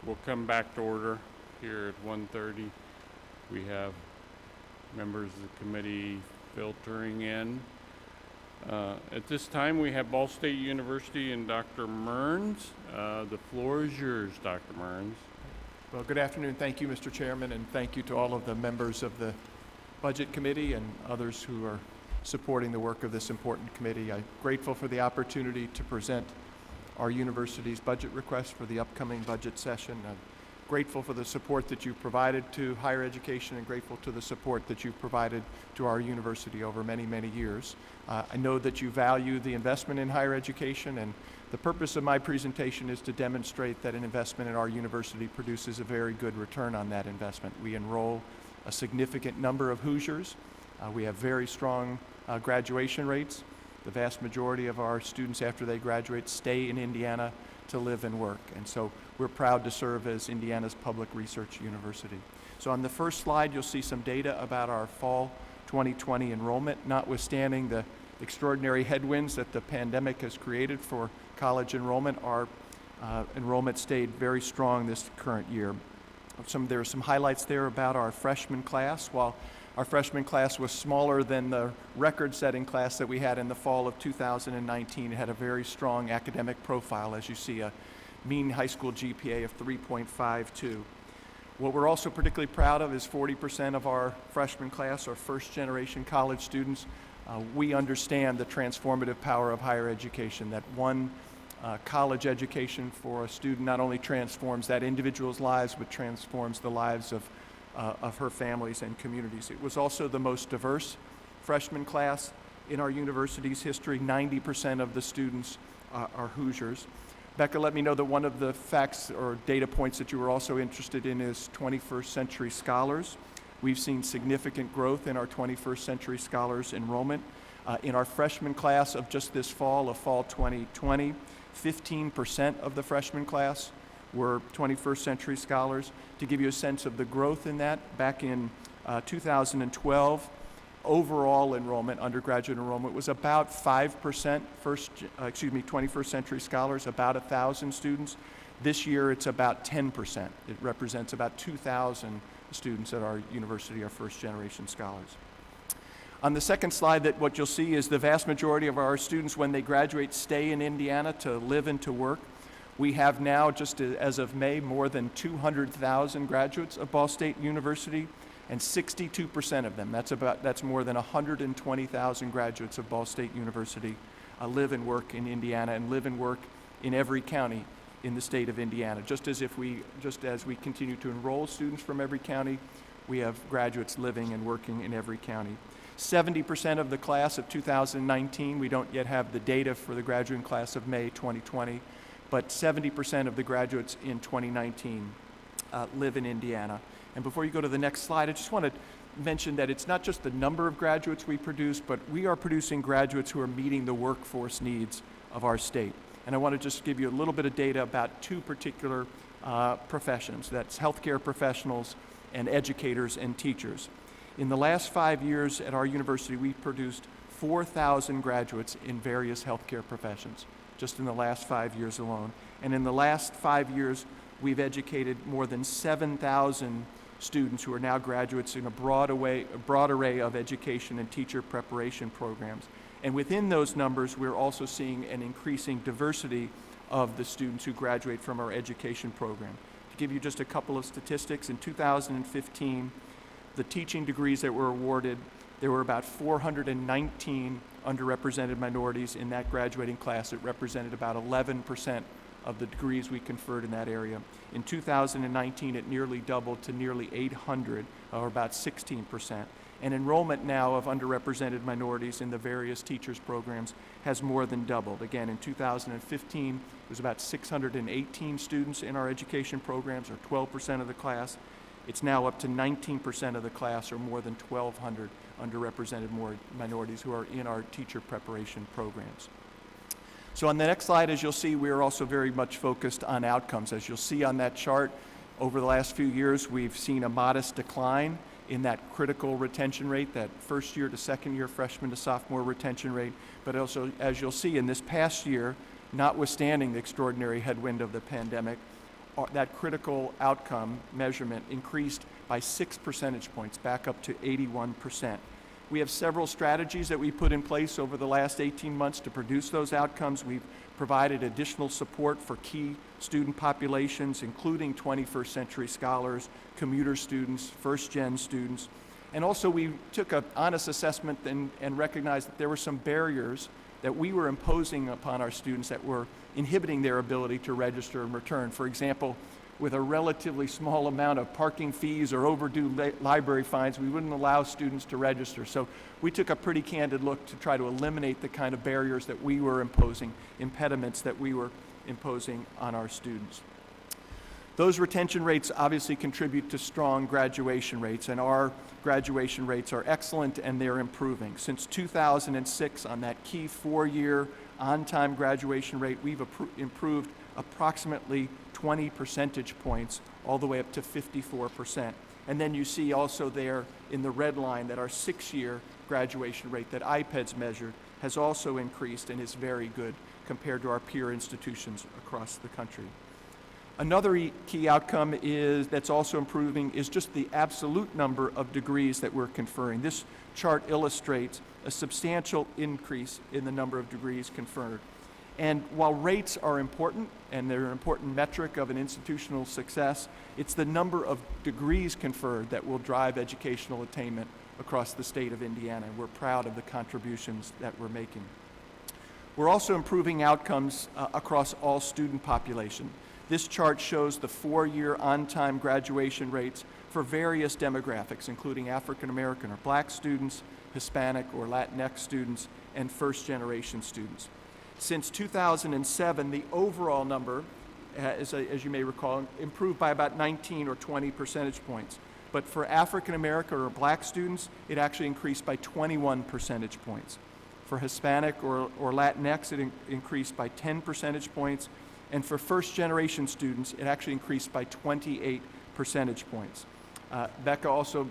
We'll come back to order here at 1:30. We have members of the committee filtering in. At this time, we have Ball State University and Dr. Mearns. The floor is yours, Dr. Mearns. Well, good afternoon. Thank you, Mr. Chairman, and thank you to all of the members of the Budget Committee and others who are supporting the work of this important committee. I'm grateful for the opportunity to present our university's budget request for the upcoming budget session. I'm grateful for the support that you've provided to higher education and grateful to the support that you've provided to our university over many, many years. I know that you value the investment in higher education, and the purpose of my presentation is to demonstrate that an investment in our university produces a very good return on that investment. We enroll a significant number of Hoosiers. We have very strong graduation rates. The vast majority of our students after they graduate stay in Indiana to live and work. And so we're proud to serve as Indiana's public research university. So on the first slide, you'll see some data about our fall 2020 enrollment. Notwithstanding the extraordinary headwinds that the pandemic has created for college enrollment, our enrollment stayed very strong this current year. There are some highlights there about our freshman class. While our freshman class was smaller than the record-setting class that we had in the fall of 2019. It had a very strong academic profile, as you see, a mean high school GPA of 3.52. What we're also particularly proud of is 40% of our freshman class are first-generation college students. We understand the transformative power of higher education, that one college education for a student not only transforms that individual's lives, but transforms the lives of her families and communities. It was also the most diverse freshman class in our university's history. 90% of the students are Hoosiers. Becca let me know that one of the facts or data points that you were also interested in is 21st century scholars. We've seen significant growth in our 21st century scholars enrollment. In our freshman class of just this fall, of fall 2020, 15% of the freshman class were 21st century scholars. To give you a sense of the growth in that, back in 2012, overall enrollment, undergraduate enrollment, was about 5% 21st century scholars, about 1,000 students. This year it's about 10%. It represents about 2,000 students at our university are first generation scholars. On the second slide, what you'll see is the vast majority of our students, when they graduate, stay in Indiana to live and to work. We have now, just as of May, more than 200,000 graduates of Ball State University, and 62% of them, that's more than 120,000 graduates of Ball State University live and work in Indiana and live and work in every county in the state of Indiana. Just as we continue to enroll students from every county, we have graduates living and working in every county. 70% of the class of 2019, we don't yet have the data for the graduating class of May 2020, but 70% of the graduates in 2019 live in Indiana. And before you go to the next slide, I just want to mention that it's not just the number of graduates we produce, but we are producing graduates who are meeting the workforce needs of our state. And I want to just give you a little bit of data about two particular professions. That's healthcare professionals and educators and teachers. In the last 5 years at our university, we've produced 4,000 graduates in various healthcare professions, just in the last 5 years alone. And in the last 5 years, we've educated more than 7,000 students who are now graduates in a broad array of education and teacher preparation programs. And within those numbers, we're also seeing an increasing diversity of the students who graduate from our education program. To give you just a couple of statistics, in 2015, the teaching degrees that were awarded, there were about 419 underrepresented minorities in that graduating class. It represented about 11% of the degrees we conferred in that area. In 2019, it nearly doubled to nearly 800, or about 16%. And enrollment now of underrepresented minorities in the various teachers programs has more than doubled. Again, in 2015, it was about 618 students in our education programs, or 12% of the class. It's now up to 19% of the class, or more than 1,200 underrepresented minorities who are in our teacher preparation programs. So on the next slide, as you'll see, we are also very much focused on outcomes. As you'll see on that chart, over the last few years, we've seen a modest decline in that critical retention rate, that first year to second year, freshman to sophomore retention rate. But also, as you'll see, in this past year, notwithstanding the extraordinary headwind of the pandemic, that critical outcome measurement increased by 6 percentage points, back up to 81%. We have several strategies that we put in place over the last 18 months to produce those outcomes. We've provided additional support for key student populations, including 21st century scholars, commuter students, first-gen students. And also we took an honest assessment and recognized that there were some barriers that we were imposing upon our students that were inhibiting their ability to register and return. For example, with a relatively small amount of parking fees or overdue library fines, we wouldn't allow students to register. So we took a pretty candid look to try to eliminate the kind of barriers that we were imposing, impediments that we were imposing on our students. Those retention rates obviously contribute to strong graduation rates, and our graduation rates are excellent and they're improving. Since 2006, on that key 4-year on-time graduation rate, we've improved approximately 20 percentage points, all the way up to 54%. And then you see also there in the red line that our 6-year graduation rate that IPED's measured has also increased and is very good compared to our peer institutions across the country. Another key outcome that's also improving is just the absolute number of degrees that we're conferring. This chart illustrates a substantial increase in the number of degrees conferred. And while rates are important, and they're an important metric of an institutional success, it's the number of degrees conferred that will drive educational attainment across the state of Indiana. We're proud of the contributions that we're making. We're also improving outcomes across all student population. This chart shows the 4-year on-time graduation rates for various demographics, including African American or Black students, Hispanic or Latinx students, and first-generation students. Since 2007, the overall number, as you may recall, improved by about 19 or 20 percentage points. But for African American or Black students, it actually increased by 21 percentage points. For Hispanic or Latinx, it increased by 10 percentage points. And for first-generation students, it actually increased by 28 percentage points. Becca also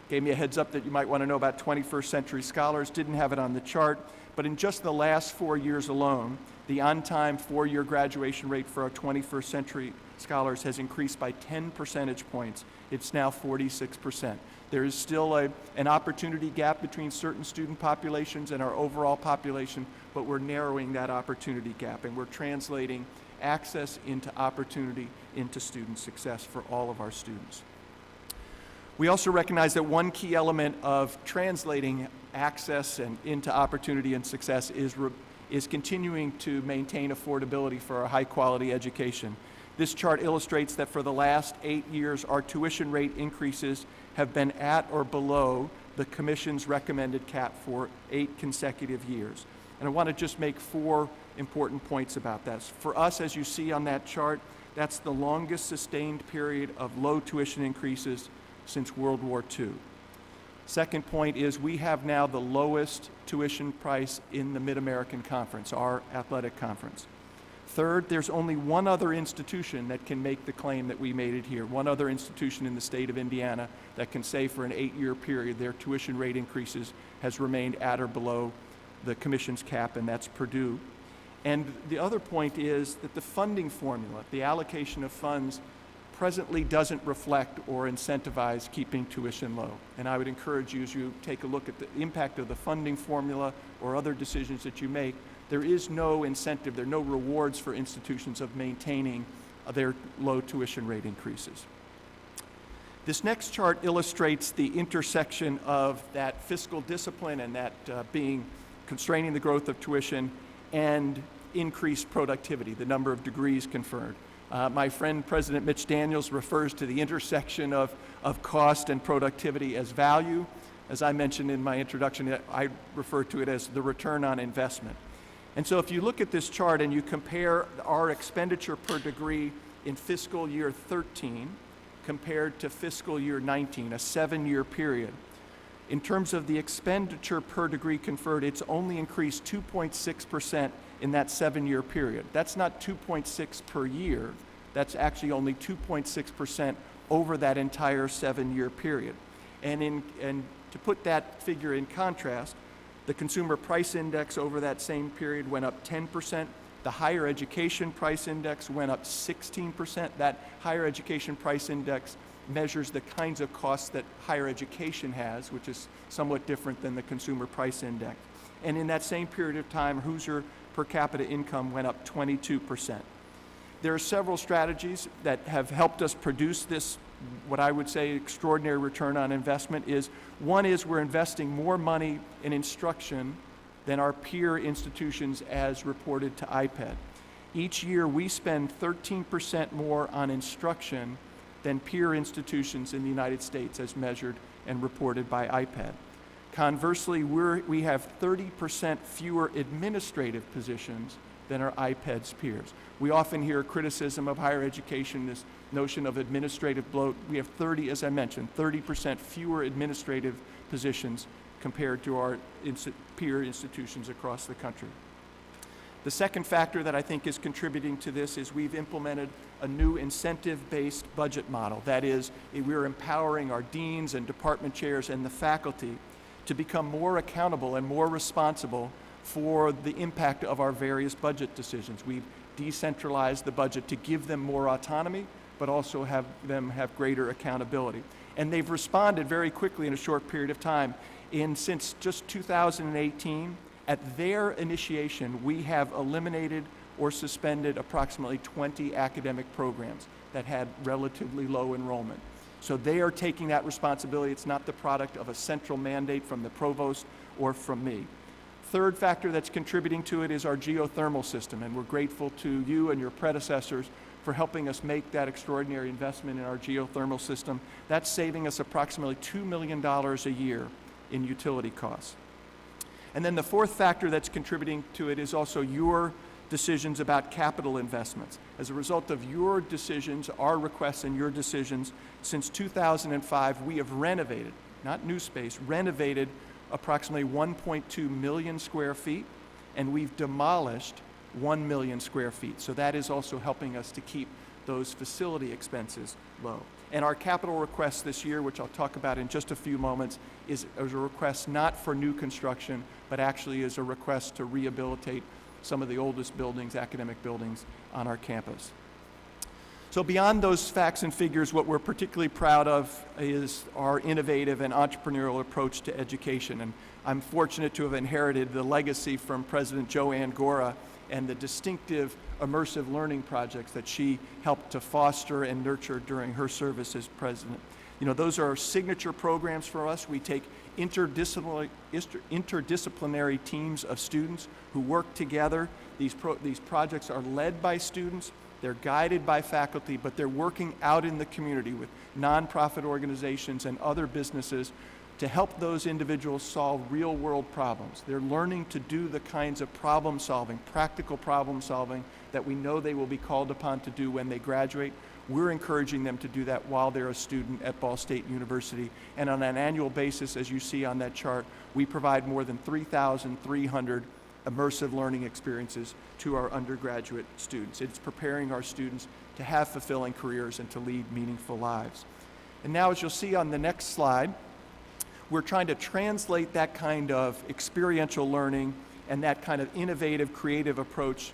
gave me a heads up that you might want to know about 21st century scholars. Didn't have it on the chart, but in just the last 4 years alone, the on-time 4-year graduation rate for our 21st century scholars has increased by 10 percentage points. It's now 46%. There is still an opportunity gap between certain student populations and our overall population, but we're narrowing that opportunity gap, and we're translating access into opportunity into student success for all of our students. We also recognize that one key element of translating access and into opportunity and success is continuing to maintain affordability for our high-quality education. This chart illustrates that for the last 8 years, our tuition rate increases have been at or below the Commission's recommended cap for 8 consecutive years. And I want to just make 4 important points about that. For us, as you see on that chart, that's the longest sustained period of low tuition increases since World War II. Second point is we have now the lowest tuition price in the Mid-American Conference, our athletic conference. Third, there's only one other institution that can make the claim that we made it here, one other institution in the state of Indiana that can say for an 8-year period their tuition rate increases has remained at or below the Commission's cap, and that's Purdue. And the other point is that the funding formula, the allocation of funds, presently doesn't reflect or incentivize keeping tuition low. And I would encourage you, as you take a look at the impact of the funding formula or other decisions that you make, there is no incentive, there are no rewards for institutions of maintaining their low tuition rate increases. This next chart illustrates the intersection of that fiscal discipline and that constraining the growth of tuition and increased productivity, the number of degrees conferred. My friend President Mitch Daniels refers to the intersection of cost and productivity as value. As I mentioned in my introduction, I refer to it as the return on investment. And so if you look at this chart and you compare our expenditure per degree in fiscal year 13 compared to fiscal year 19, a 7-year period, in terms of the expenditure per degree conferred, it's only increased 2.6% in that 7-year period. That's not 2.6 per year. That's actually only 2.6% over that entire 7-year period. And to put that figure in contrast, the Consumer Price Index over that same period went up 10%, The higher education price index went up 16%. That higher education price index measures the kinds of costs that higher education has, which is somewhat different than the consumer price index. And in that same period of time, Hoosier per capita income went up 22%. There are several strategies that have helped us produce this, what I would say, extraordinary return on investment. One is we're investing more money in instruction than our peer institutions as reported to IPED. Each year we spend 13% more on instruction than peer institutions in the United States as measured and reported by IPED. Conversely, we have 30% fewer administrative positions than our IPED's peers. We often hear criticism of higher education, this notion of administrative bloat. We have 30% fewer administrative positions compared to our peer institutions across the country. The second factor that I think is contributing to this is we've implemented a new incentive-based budget model. That is, we're empowering our deans and department chairs and the faculty to become more accountable and more responsible for the impact of our various budget decisions. We've decentralized the budget to give them more autonomy, but also have them have greater accountability. And they've responded very quickly in a short period of time. Since just 2018, at their initiation, we have eliminated or suspended approximately 20 academic programs that had relatively low enrollment. So they are taking that responsibility. It's not the product of a central mandate from the provost or from me. Third factor that's contributing to it is our geothermal system, and we're grateful to you and your predecessors for helping us make that extraordinary investment in our geothermal system. That's saving us approximately $2 million a year in utility costs. And then the fourth factor that's contributing to it is also your decisions about capital investments. As a result of your decisions, our requests and your decisions, since 2005, we have renovated, not new space, renovated approximately 1.2 million square feet, and we've demolished 1 million square feet. So that is also helping us to keep those facility expenses low. And our capital request this year, which I'll talk about in just a few moments, is a request not for new construction, but actually is a request to rehabilitate some of the oldest buildings, academic buildings, on our campus. So beyond those facts and figures, what we're particularly proud of is our innovative and entrepreneurial approach to education. And I'm fortunate to have inherited the legacy from President Joanne Gora and the distinctive immersive learning projects that she helped to foster and nurture during her service as president. You know, those are signature programs for us. We take interdisciplinary teams of students who work together. These projects are led by students, they're guided by faculty, but they're working out in the community with nonprofit organizations and other businesses to help those individuals solve real-world problems. They're learning to do the kinds of problem solving, practical problem solving, that we know they will be called upon to do when they graduate. We're encouraging them to do that while they're a student at Ball State University. And on an annual basis, as you see on that chart, we provide more than 3,300 immersive learning experiences to our undergraduate students. It's preparing our students to have fulfilling careers and to lead meaningful lives. And now, as you'll see on the next slide, we're trying to translate that kind of experiential learning and that kind of innovative, creative approach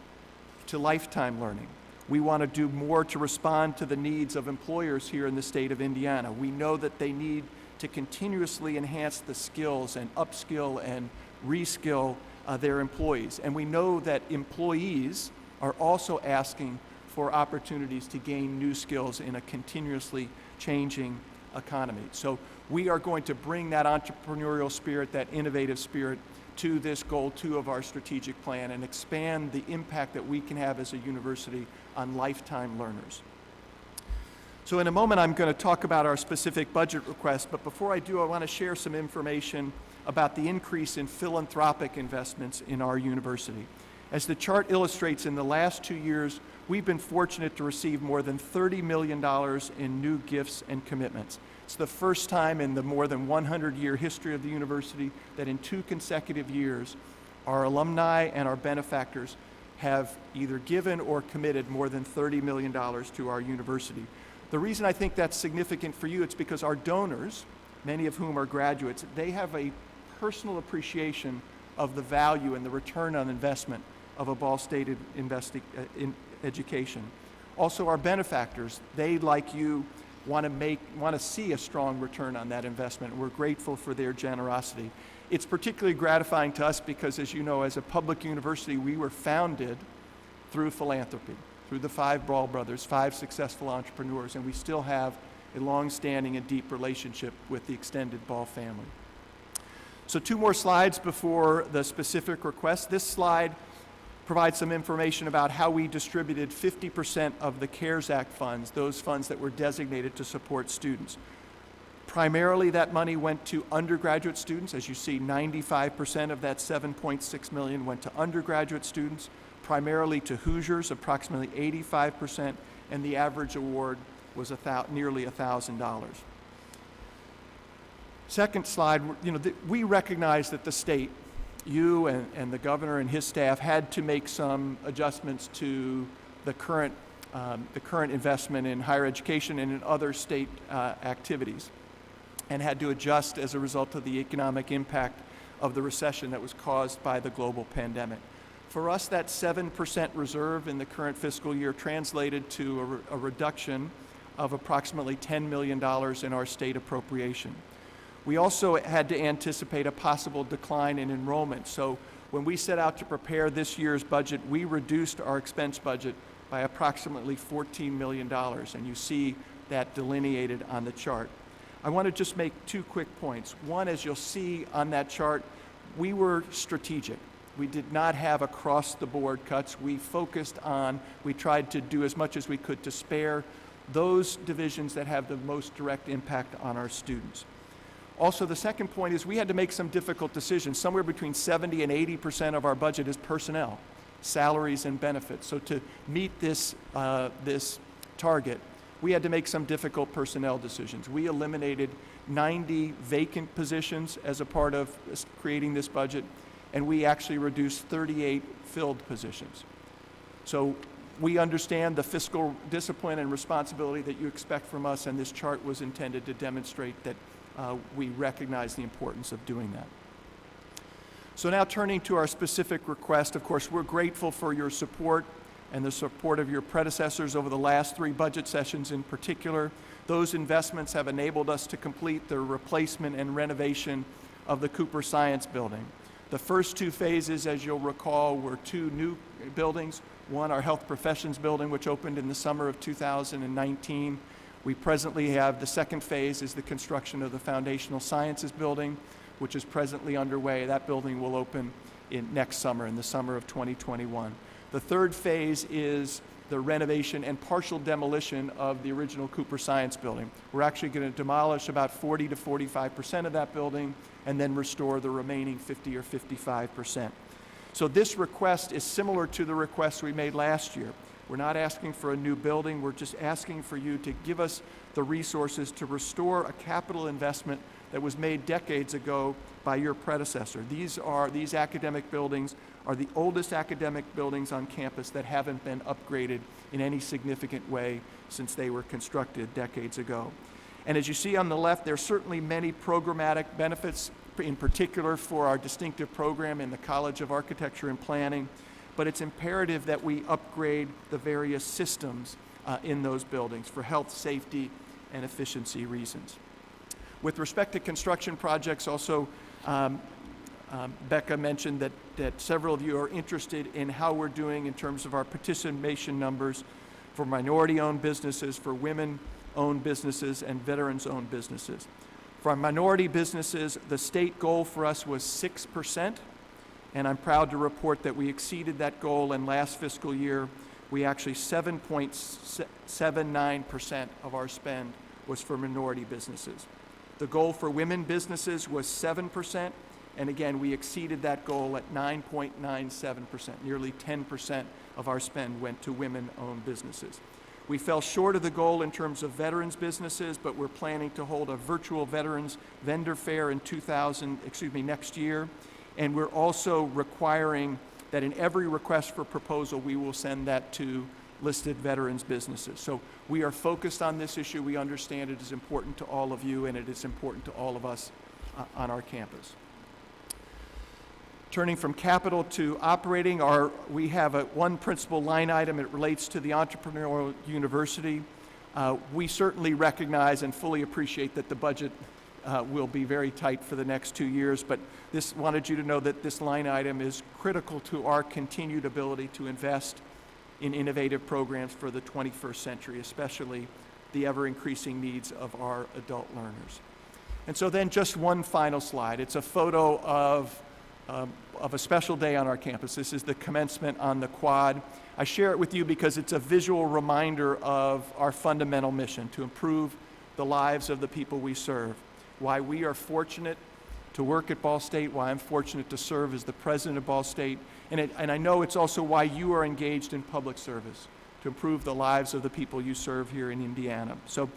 to lifetime learning. We want to do more to respond to the needs of employers here in the state of Indiana. We know that they need to continuously enhance the skills and upskill and reskill their employees. And we know that employees are also asking for opportunities to gain new skills in a continuously changing economy. So we are going to bring that entrepreneurial spirit, that innovative spirit, to this goal 2 of our strategic plan and expand the impact that we can have as a university on lifetime learners. So in a moment, I'm going to talk about our specific budget request, but before I do, I want to share some information about the increase in philanthropic investments in our university. As the chart illustrates, in the last 2 years, we've been fortunate to receive more than $30 million in new gifts and commitments. It's the first time in the more than 100-year history of the university that in 2 consecutive years, our alumni and our benefactors have either given or committed more than $30 million to our university. The reason I think that's significant for you, it's because our donors, many of whom are graduates, they have a personal appreciation of the value and the return on investment of a Ball State in education. Also, our benefactors, they, like you, want to see a strong return on that investment. We're grateful for their generosity. It's particularly gratifying to us because, as you know, as a public university, we were founded through philanthropy, through the 5 Ball brothers, 5 successful entrepreneurs, and we still have a long-standing and deep relationship with the extended Ball family. So 2 more slides before the specific request. This slide provides some information about how we distributed 50% of the CARES Act funds, those funds that were designated to support students. Primarily, that money went to undergraduate students. As you see, 95% of that $7.6 million went to undergraduate students, primarily to Hoosiers, approximately 85%, and the average award was nearly $1,000. Second slide, we recognize that the state, you and the governor and his staff, had to make some adjustments to the current investment in higher education and in other state activities, and had to adjust as a result of the economic impact of the recession that was caused by the global pandemic. For us, that 7% reserve in the current fiscal year translated to a reduction of approximately $10 million in our state appropriation. We also had to anticipate a possible decline in enrollment. So when we set out to prepare this year's budget, we reduced our expense budget by approximately $14 million, and you see that delineated on the chart. I want to just make 2 quick points. One, as you'll see on that chart, we were strategic. We did not have across-the-board cuts. We tried to do as much as we could to spare those divisions that have the most direct impact on our students. Also, the second point is we had to make some difficult decisions. Somewhere between 70 and 80% of our budget is personnel, salaries and benefits. So to meet this target, we had to make some difficult personnel decisions. We eliminated 90 vacant positions as a part of creating this budget, and we actually reduced 38 filled positions. So we understand the fiscal discipline and responsibility that you expect from us, and this chart was intended to demonstrate that we recognize the importance of doing that. So now turning to our specific request, of course, we're grateful for your support and the support of your predecessors over the last 3 budget sessions in particular. Those investments have enabled us to complete the replacement and renovation of the Cooper Science Building. The first 2 phases, as you'll recall, were 2 new buildings. One, our Health Professions Building, which opened in the summer of 2019. We presently have the second phase is the construction of the Foundational Sciences Building, which is presently underway. That building will open next summer, in the summer of 2021. The third phase is the renovation and partial demolition of the original Cooper Science Building. We're actually going to demolish about 40 to 45% of that building and then restore the remaining 50 or 55%. So this request is similar to the request we made last year. We're not asking for a new building. We're just asking for you to give us the resources to restore a capital investment that was made decades ago by your predecessor. These academic buildings are the oldest academic buildings on campus that haven't been upgraded in any significant way since they were constructed decades ago. And as you see on the left, there are certainly many programmatic benefits, in particular for our distinctive program in the College of Architecture and Planning, but it's imperative that we upgrade the various systems in those buildings for health, safety, and efficiency reasons. With respect to construction projects, also, Becca mentioned that several of you are interested in how we're doing in terms of our participation numbers for minority-owned businesses, for women-owned businesses, and veterans-owned businesses. For our minority businesses, the state goal for us was 6%, and I'm proud to report that we exceeded that goal. In last fiscal year, we actually 7.79% of our spend was for minority businesses. The goal for women businesses was 7%, and again, we exceeded that goal at 9.97%. Nearly 10% of our spend went to women-owned businesses. We fell short of the goal in terms of veterans businesses, but we're planning to hold a virtual veterans vendor fair next year. And we're also requiring that in every request for proposal, we will send that to listed veterans businesses. So we are focused on this issue. We understand it is important to all of you, and it is important to all of us on our campus. Turning from capital to operating, we have one principal line item. It relates to the Entrepreneurial University. We certainly recognize and fully appreciate that the budget will be very tight for the next 2 years, but wanted you to know that this line item is critical to our continued ability to invest in innovative programs for the 21st century, especially the ever-increasing needs of our adult learners. And so then just one final slide. It's a photo of a special day on our campus. This is the commencement on the quad. I share it with you because it's a visual reminder of our fundamental mission to improve the lives of the people we serve, why we are fortunate to work at Ball State, why I'm fortunate to serve as the president of Ball State, and I know it's also why you are engaged in public service, to improve the lives of the people you serve here in Indiana. So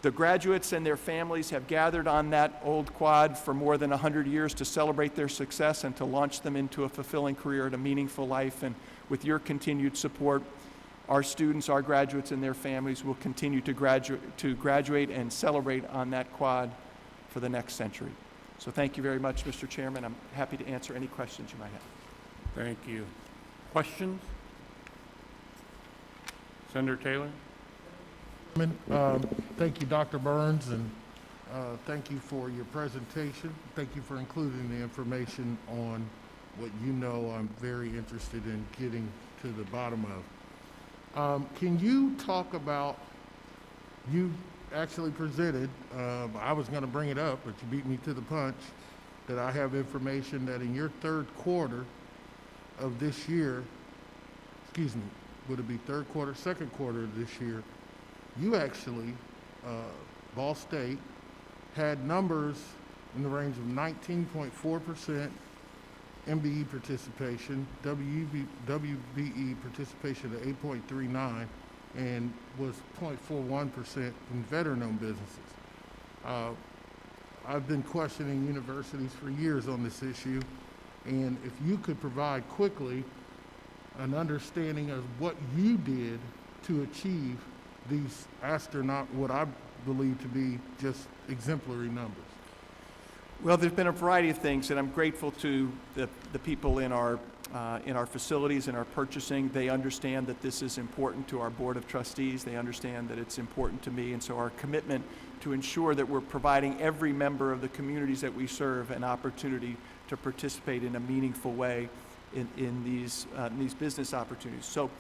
the graduates and their families have gathered on that old quad for more than 100 years to celebrate their success and to launch them into a fulfilling career and a meaningful life. And with your continued support, our students, our graduates, and their families will continue to graduate and celebrate on that quad for the next century. So thank you very much, Mr. Chairman. I'm happy to answer any questions you might have. Thank you. Questions? Senator Taylor? Thank you, Dr. Burns, and thank you for your presentation. Thank you for including the information on what you know I'm very interested in getting to the bottom of. Can you talk about, you actually presented, I was going to bring it up, but you beat me to the punch, that I have information that in your third quarter of this year, excuse me, would it be third quarter, second quarter of this year, you actually, Ball State, had numbers in the range of 19.4% MBE participation, WBE participation at 8.39, and was 0.41% in veteran-owned businesses. I've been questioning universities for years on this issue, and if you could provide quickly an understanding of what you did to achieve these what I believe to be just exemplary numbers. Well, there's been a variety of things, and I'm grateful to the people in our facilities and our purchasing. They understand that this is important to our Board of Trustees. They understand that it's important to me, and so our commitment to ensure that we're providing every member of the communities that we serve an opportunity to participate in a meaningful way in these business opportunities. So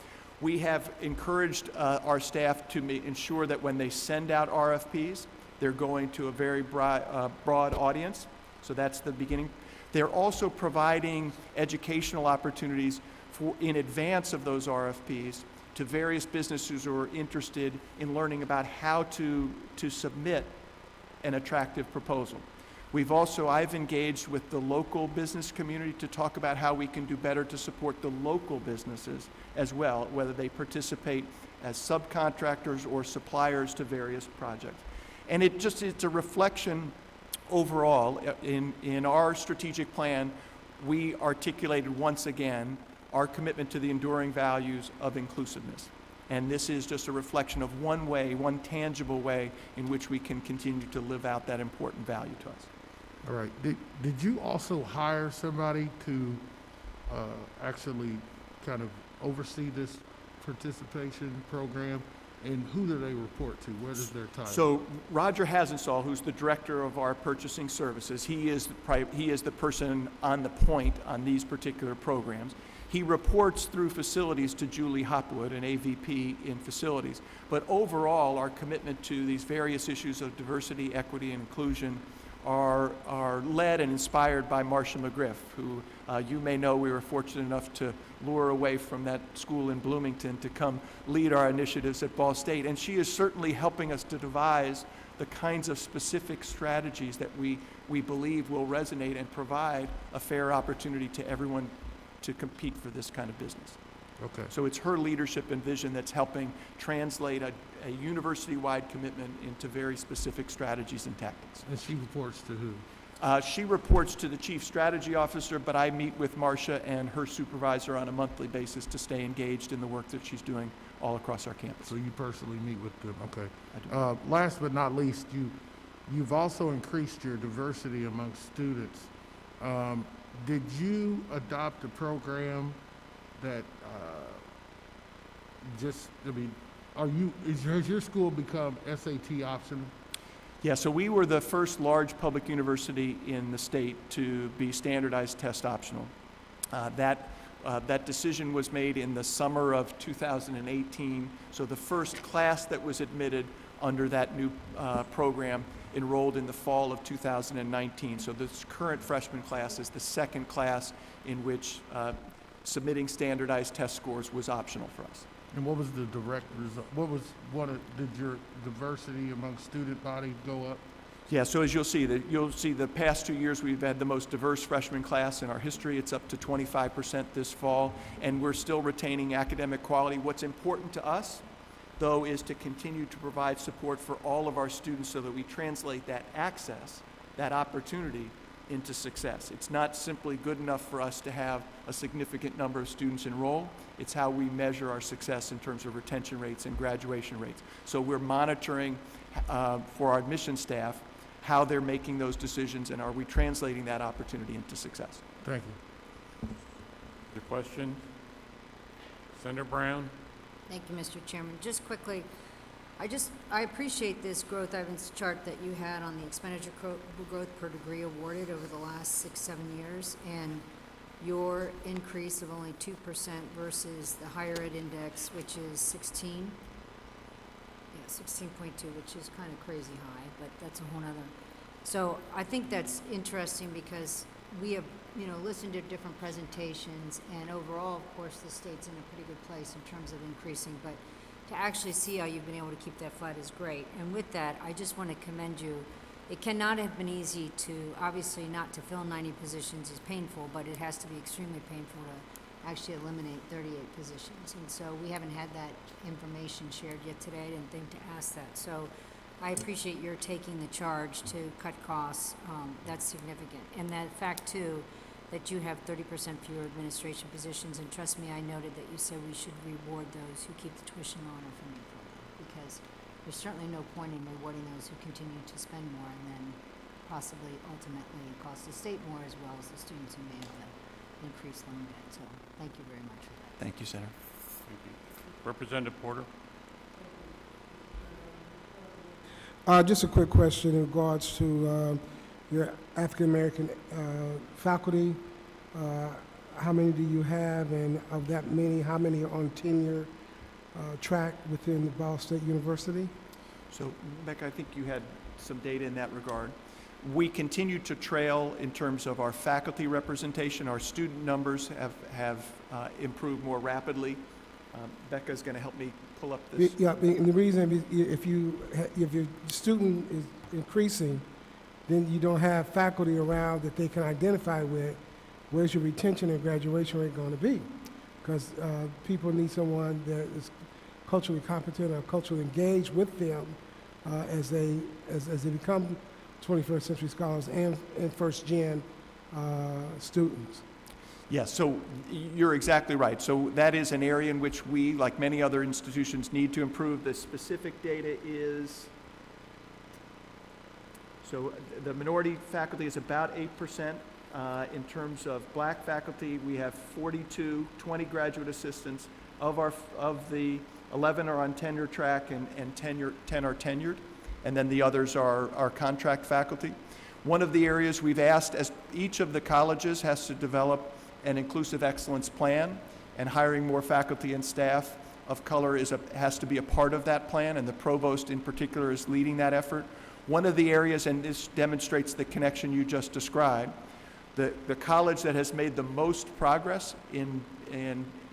we have encouraged our staff to ensure that when they send out RFPs, they're going to a very broad audience. So that's the beginning. They're also providing educational opportunities in advance of those RFPs to various businesses who are interested in learning about how to submit an attractive proposal. I've engaged with the local business community to talk about how we can do better to support the local businesses as well, whether they participate as subcontractors or suppliers to various projects. And it's a reflection overall. In our strategic plan, we articulated once again our commitment to the enduring values of inclusiveness. And this is just a reflection of one tangible way in which we can continue to live out that important value to us. All right. Did you also hire somebody to actually kind of oversee this participation program? And who do they report to? What is their title? So Roger Hasensall, who's the director of our purchasing services, he is the person on the point on these particular programs. He reports through facilities to Julie Hopwood, an AVP in facilities. But overall, our commitment to these various issues of diversity, equity, and inclusion are led and inspired by Marcia McGriff, who you may know we were fortunate enough to lure away from that school in Bloomington to come lead our initiatives at Ball State. And she is certainly helping us to devise the kinds of specific strategies that we believe will resonate and provide a fair opportunity to everyone to compete for this kind of business. Okay. So it's her leadership and vision that's helping translate a university-wide commitment into very specific strategies and tactics. And she reports to who? She reports to the Chief Strategy Officer, but I meet with Marcia and her supervisor on a monthly basis to stay engaged in the work that she's doing all across our campus. So you personally meet with them, okay. I do. Last but not least, you've also increased your diversity among students. Did you adopt a program that has your school become SAT optional? Yeah, so we were the first large public university in the state to be standardized test optional. That decision was made in the summer of 2018. So the first class that was admitted under that new program enrolled in the fall of 2019. So this current freshman class is the second class in which submitting standardized test scores was optional for us. And what was the direct result? Did your diversity among student body go up? Yeah, so as you'll see the past 2 years we've had the most diverse freshman class in our history. It's up to 25% this fall, and we're still retaining academic quality. What's important to us, though, is to continue to provide support for all of our students so that we translate that access, that opportunity, into success. It's not simply good enough for us to have a significant number of students enroll. It's how we measure our success in terms of retention rates and graduation rates. So we're monitoring for our admission staff how they're making those decisions, and are we translating that opportunity into success. Thank you. The question? Senator Brown? Thank you, Mr. Chairman. Just quickly, I appreciate this growth evidence chart that you had on the expenditure growth per degree awarded over the last 6-7 years, and your increase of only 2% versus the higher ed index, which is 16.2, which is kind of crazy high, but that's a whole nother. So I think that's interesting because we have, listened to different presentations, and overall, of course, the state's in a pretty good place in terms of increasing, but to actually see how you've been able to keep that flat is great. And with that, I just want to commend you. It cannot have been easy to, obviously not to fill 90 positions is painful, but it has to be extremely painful to actually eliminate 38 positions. And so we haven't had that information shared yet today. I didn't think to ask that. So I appreciate your taking the charge to cut costs. That's significant. And that fact, too, that you have 30% fewer administration positions, and trust me, I noted that you said we should reward those who keep the tuition honor from the program, because there's certainly no point in rewarding those who continue to spend more and then possibly ultimately cost the state more, as well as the students who may have an increased loan debt. So thank you very much for that. Thank you, Senator. Thank you. Representative Porter? Just a quick question in regards to your African-American faculty. How many do you have, and of that many, how many are on tenure track within the Ball State University? So, Becca, I think you had some data in that regard. We continue to trail in terms of our faculty representation. Our student numbers have improved more rapidly. Becca's going to help me pull up this. Yeah, and the reason if your student is increasing, then you don't have faculty around that they can identify with. Where's your retention and graduation rate going to be? Because people need someone that is culturally competent or culturally engaged with them as they become 21st century scholars and first gen students. Yes, so you're exactly right. So that is an area in which we, like many other institutions, need to improve. The specific data is, so the minority faculty is about 8%. In terms of black faculty, we have 20 graduate assistants. Of the 11 are on tenure track and 10 are tenured, and then the others are contract faculty. One of the areas we've asked, as each of the colleges has to develop an inclusive excellence plan, and hiring more faculty and staff of color has to be a part of that plan, and the provost in particular is leading that effort. One of the areas, and this demonstrates the connection you just described, the college that has made the most progress in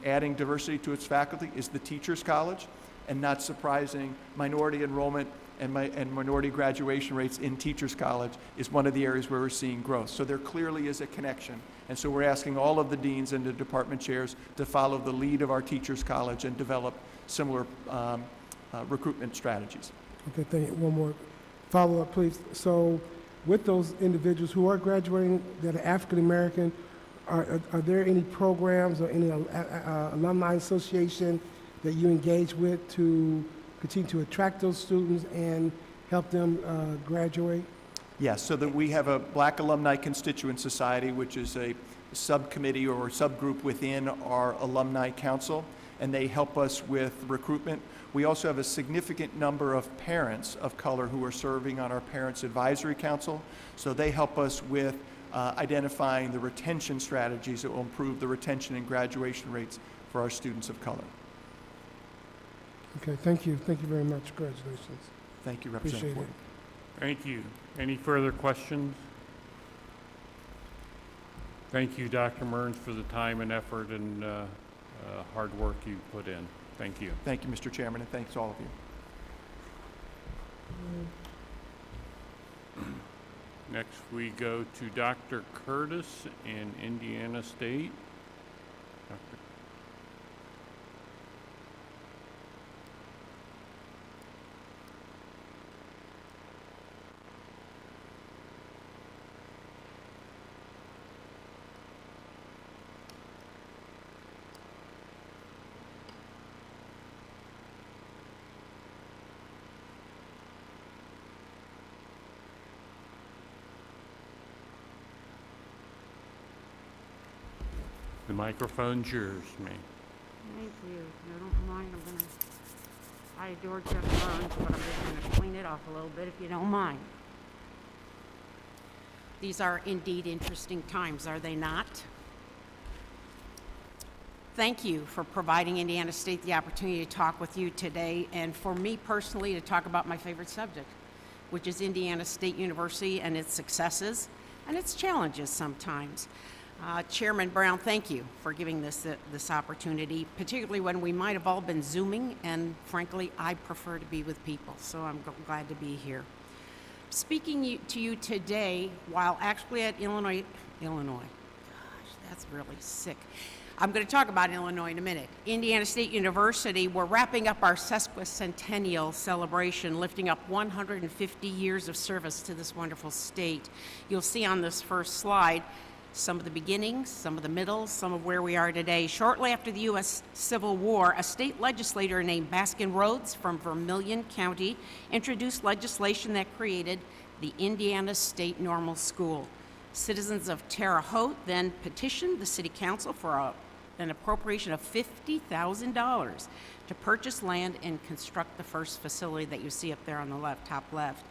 adding diversity to its faculty is the Teachers College, and not surprising, minority enrollment and minority graduation rates in Teachers College is one of the areas where we're seeing growth. So there clearly is a connection. And so we're asking all of the deans and the department chairs to follow the lead of our Teachers College and develop similar recruitment strategies. Okay, thank you. One more follow-up, please. So with those individuals who are graduating that are African American, are there any programs or any alumni association that you engage with to continue to attract those students and help them graduate? Yes, so that we have a Black Alumni Constituent Society, which is a subcommittee or subgroup within our alumni council, and they help us with recruitment. We also have a significant number of parents of color who are serving on our Parents Advisory Council, so they help us with identifying the retention strategies that will improve the retention and graduation rates for our students of color. Okay, thank you. Thank you very much. Congratulations. Thank you, Representative Appreciate Wood. Thank you. Any further questions? Thank you, Dr. Mearns, for the time and effort and hard work you put in. Thank you. Thank you, Mr. Chairman, and thanks to all of you. Next, we go to Dr. Curtis in Indiana State. Dr. The microphone's yours, ma'am. Thank you. If you don't mind, I adore Jeff Burns, but I'm just gonna clean it off a little bit if you don't mind. These are indeed interesting times, are they not? Thank you for providing Indiana State the opportunity to talk with you today, and for me personally to talk about my favorite subject, which is Indiana State University and its successes and its challenges sometimes. Chairman Brown, thank you for giving this opportunity, particularly when we might have all been Zooming, and frankly, I prefer to be with people, so I'm glad to be here. Speaking to you today, while actually at Illinois, gosh, that's really sick. I'm going to talk about Illinois in a minute. Indiana State University, we're wrapping up our sesquicentennial celebration, lifting up 150 years of service to this wonderful state. You'll see on this first slide some of the beginnings, some of the middle, some of where we are today. Shortly after the U.S. Civil War, a state legislator named Baskin Rhodes from Vermilion County introduced legislation that created the Indiana State Normal School. Citizens of Terre Haute then petitioned the City Council for an appropriation of $50,000 to purchase land and construct the first facility that you see up there on the left, top left.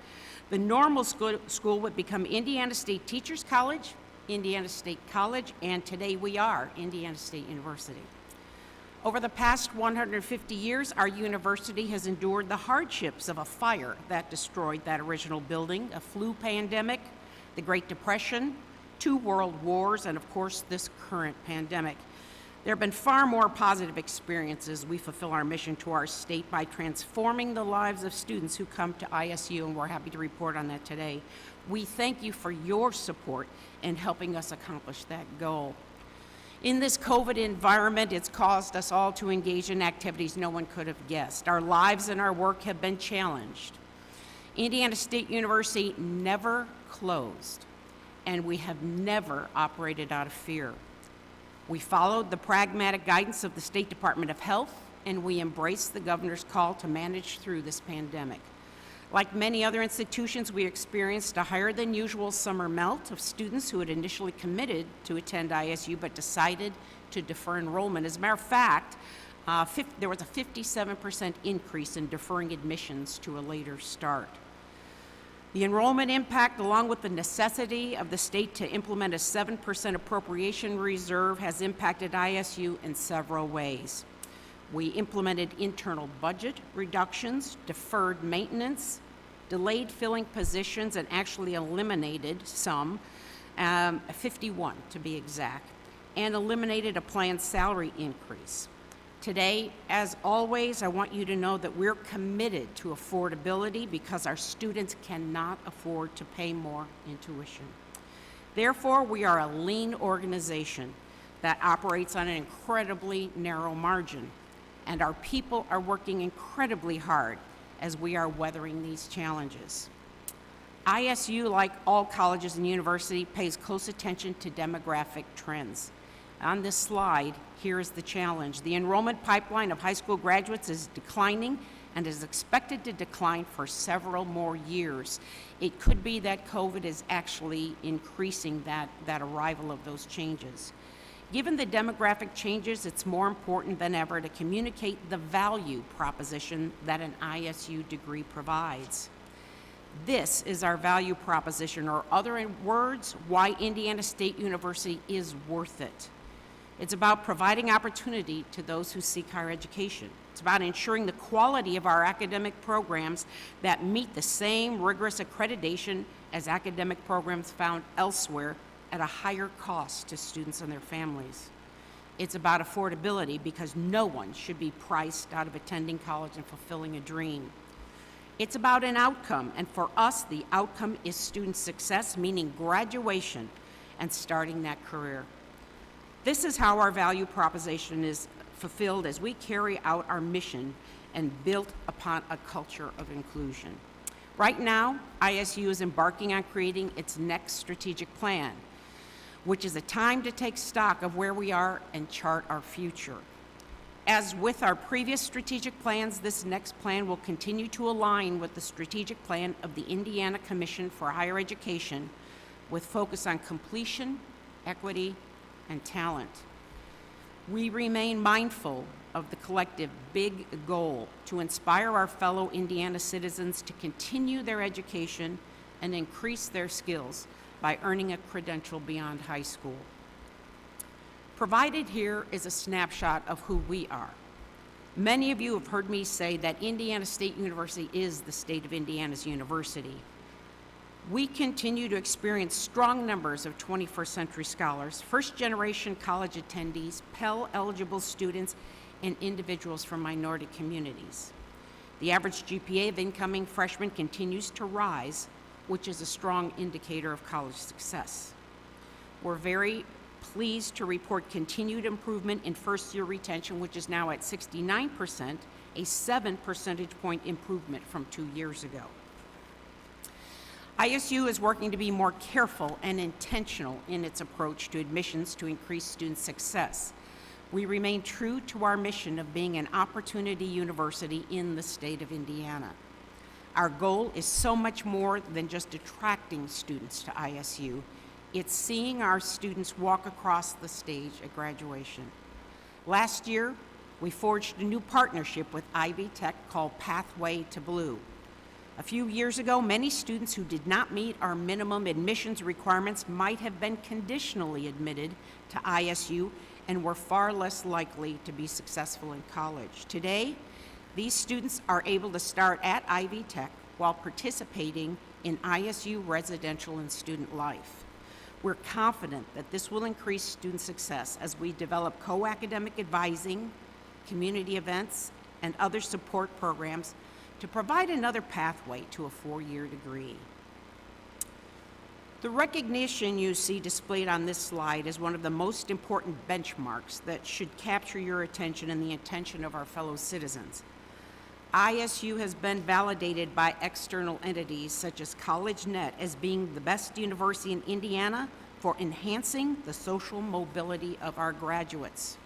The Normal School would become Indiana State Teachers College, Indiana State College, and today we are Indiana State University. Over the past 150 years, our university has endured the hardships of a fire that destroyed that original building, a flu pandemic, the Great Depression, 2 world wars, and of course, this current pandemic. There have been far more positive experiences. We fulfill our mission to our state by transforming the lives of students who come to ISU, and we're happy to report on that today. We thank you for your support in helping us accomplish that goal. In this COVID environment, it's caused us all to engage in activities no one could have guessed. Our lives and our work have been challenged. Indiana State University never closed, and we have never operated out of fear. We followed the pragmatic guidance of the State Department of Health, and we embraced the governor's call to manage through this pandemic. Like many other institutions, we experienced a higher than usual summer melt of students who had initially committed to attend ISU but decided to defer enrollment. As a matter of fact, there was a 57% increase in deferring admissions to a later start. The enrollment impact, along with the necessity of the state to implement a 7% appropriation reserve, has impacted ISU in several ways. We implemented internal budget reductions, deferred maintenance, delayed filling positions, and actually eliminated some, 51 to be exact, and eliminated a planned salary increase. Today, as always, I want you to know that we're committed to affordability because our students cannot afford to pay more in tuition. Therefore, we are a lean organization that operates on an incredibly narrow margin, and our people are working incredibly hard as we are weathering these challenges. ISU, like all colleges and universities, pays close attention to demographic trends. On this slide, here is the challenge. The enrollment pipeline of high school graduates is declining and is expected to decline for several more years. It could be that COVID is actually increasing that arrival of those changes. Given the demographic changes, it's more important than ever to communicate the value proposition that an ISU degree provides. This is our value proposition, or other words, why Indiana State University is worth it. It's about providing opportunity to those who seek higher education. It's about ensuring the quality of our academic programs that meet the same rigorous accreditation as academic programs found elsewhere at a higher cost to students and their families. It's about affordability, because no one should be priced out of attending college and fulfilling a dream. It's about an outcome, and for us, the outcome is student success, meaning graduation and starting that career. This is how our value proposition is fulfilled as we carry out our mission and built upon a culture of inclusion. Right now, ISU is embarking on creating its next strategic plan, which is a time to take stock of where we are and chart our future. As with our previous strategic plans, this next plan will continue to align with the strategic plan of the Indiana Commission for Higher Education, with focus on completion, equity, and talent. We remain mindful of the collective big goal to inspire our fellow Indiana citizens to continue their education and increase their skills by earning a credential beyond high school. Provided here is a snapshot of who we are. Many of you have heard me say that Indiana State University is the state of Indiana's university. We continue to experience strong numbers of 21st century scholars, first-generation college attendees, Pell-eligible students, and individuals from minority communities. The average GPA of incoming freshmen continues to rise, which is a strong indicator of college success. We're very pleased to report continued improvement in first-year retention, which is now at 69%, a 7 percentage point improvement from 2 years ago. ISU is working to be more careful and intentional in its approach to admissions to increase student success. We remain true to our mission of being an opportunity university in the state of Indiana. Our goal is so much more than just attracting students to ISU. It's seeing our students walk across the stage at graduation. Last year, we forged a new partnership with Ivy Tech called Pathway to Blue. A few years ago, many students who did not meet our minimum admissions requirements might have been conditionally admitted to ISU and were far less likely to be successful in college. Today, these students are able to start at Ivy Tech while participating in ISU residential and student life. We're confident that this will increase student success as we develop co-academic advising, community events, and other support programs to provide another pathway to a 4-year degree. The recognition you see displayed on this slide is one of the most important benchmarks that should capture your attention and the attention of our fellow citizens. ISU has been validated by external entities such as CollegeNet as being the best university in Indiana for enhancing the social mobility of our graduates.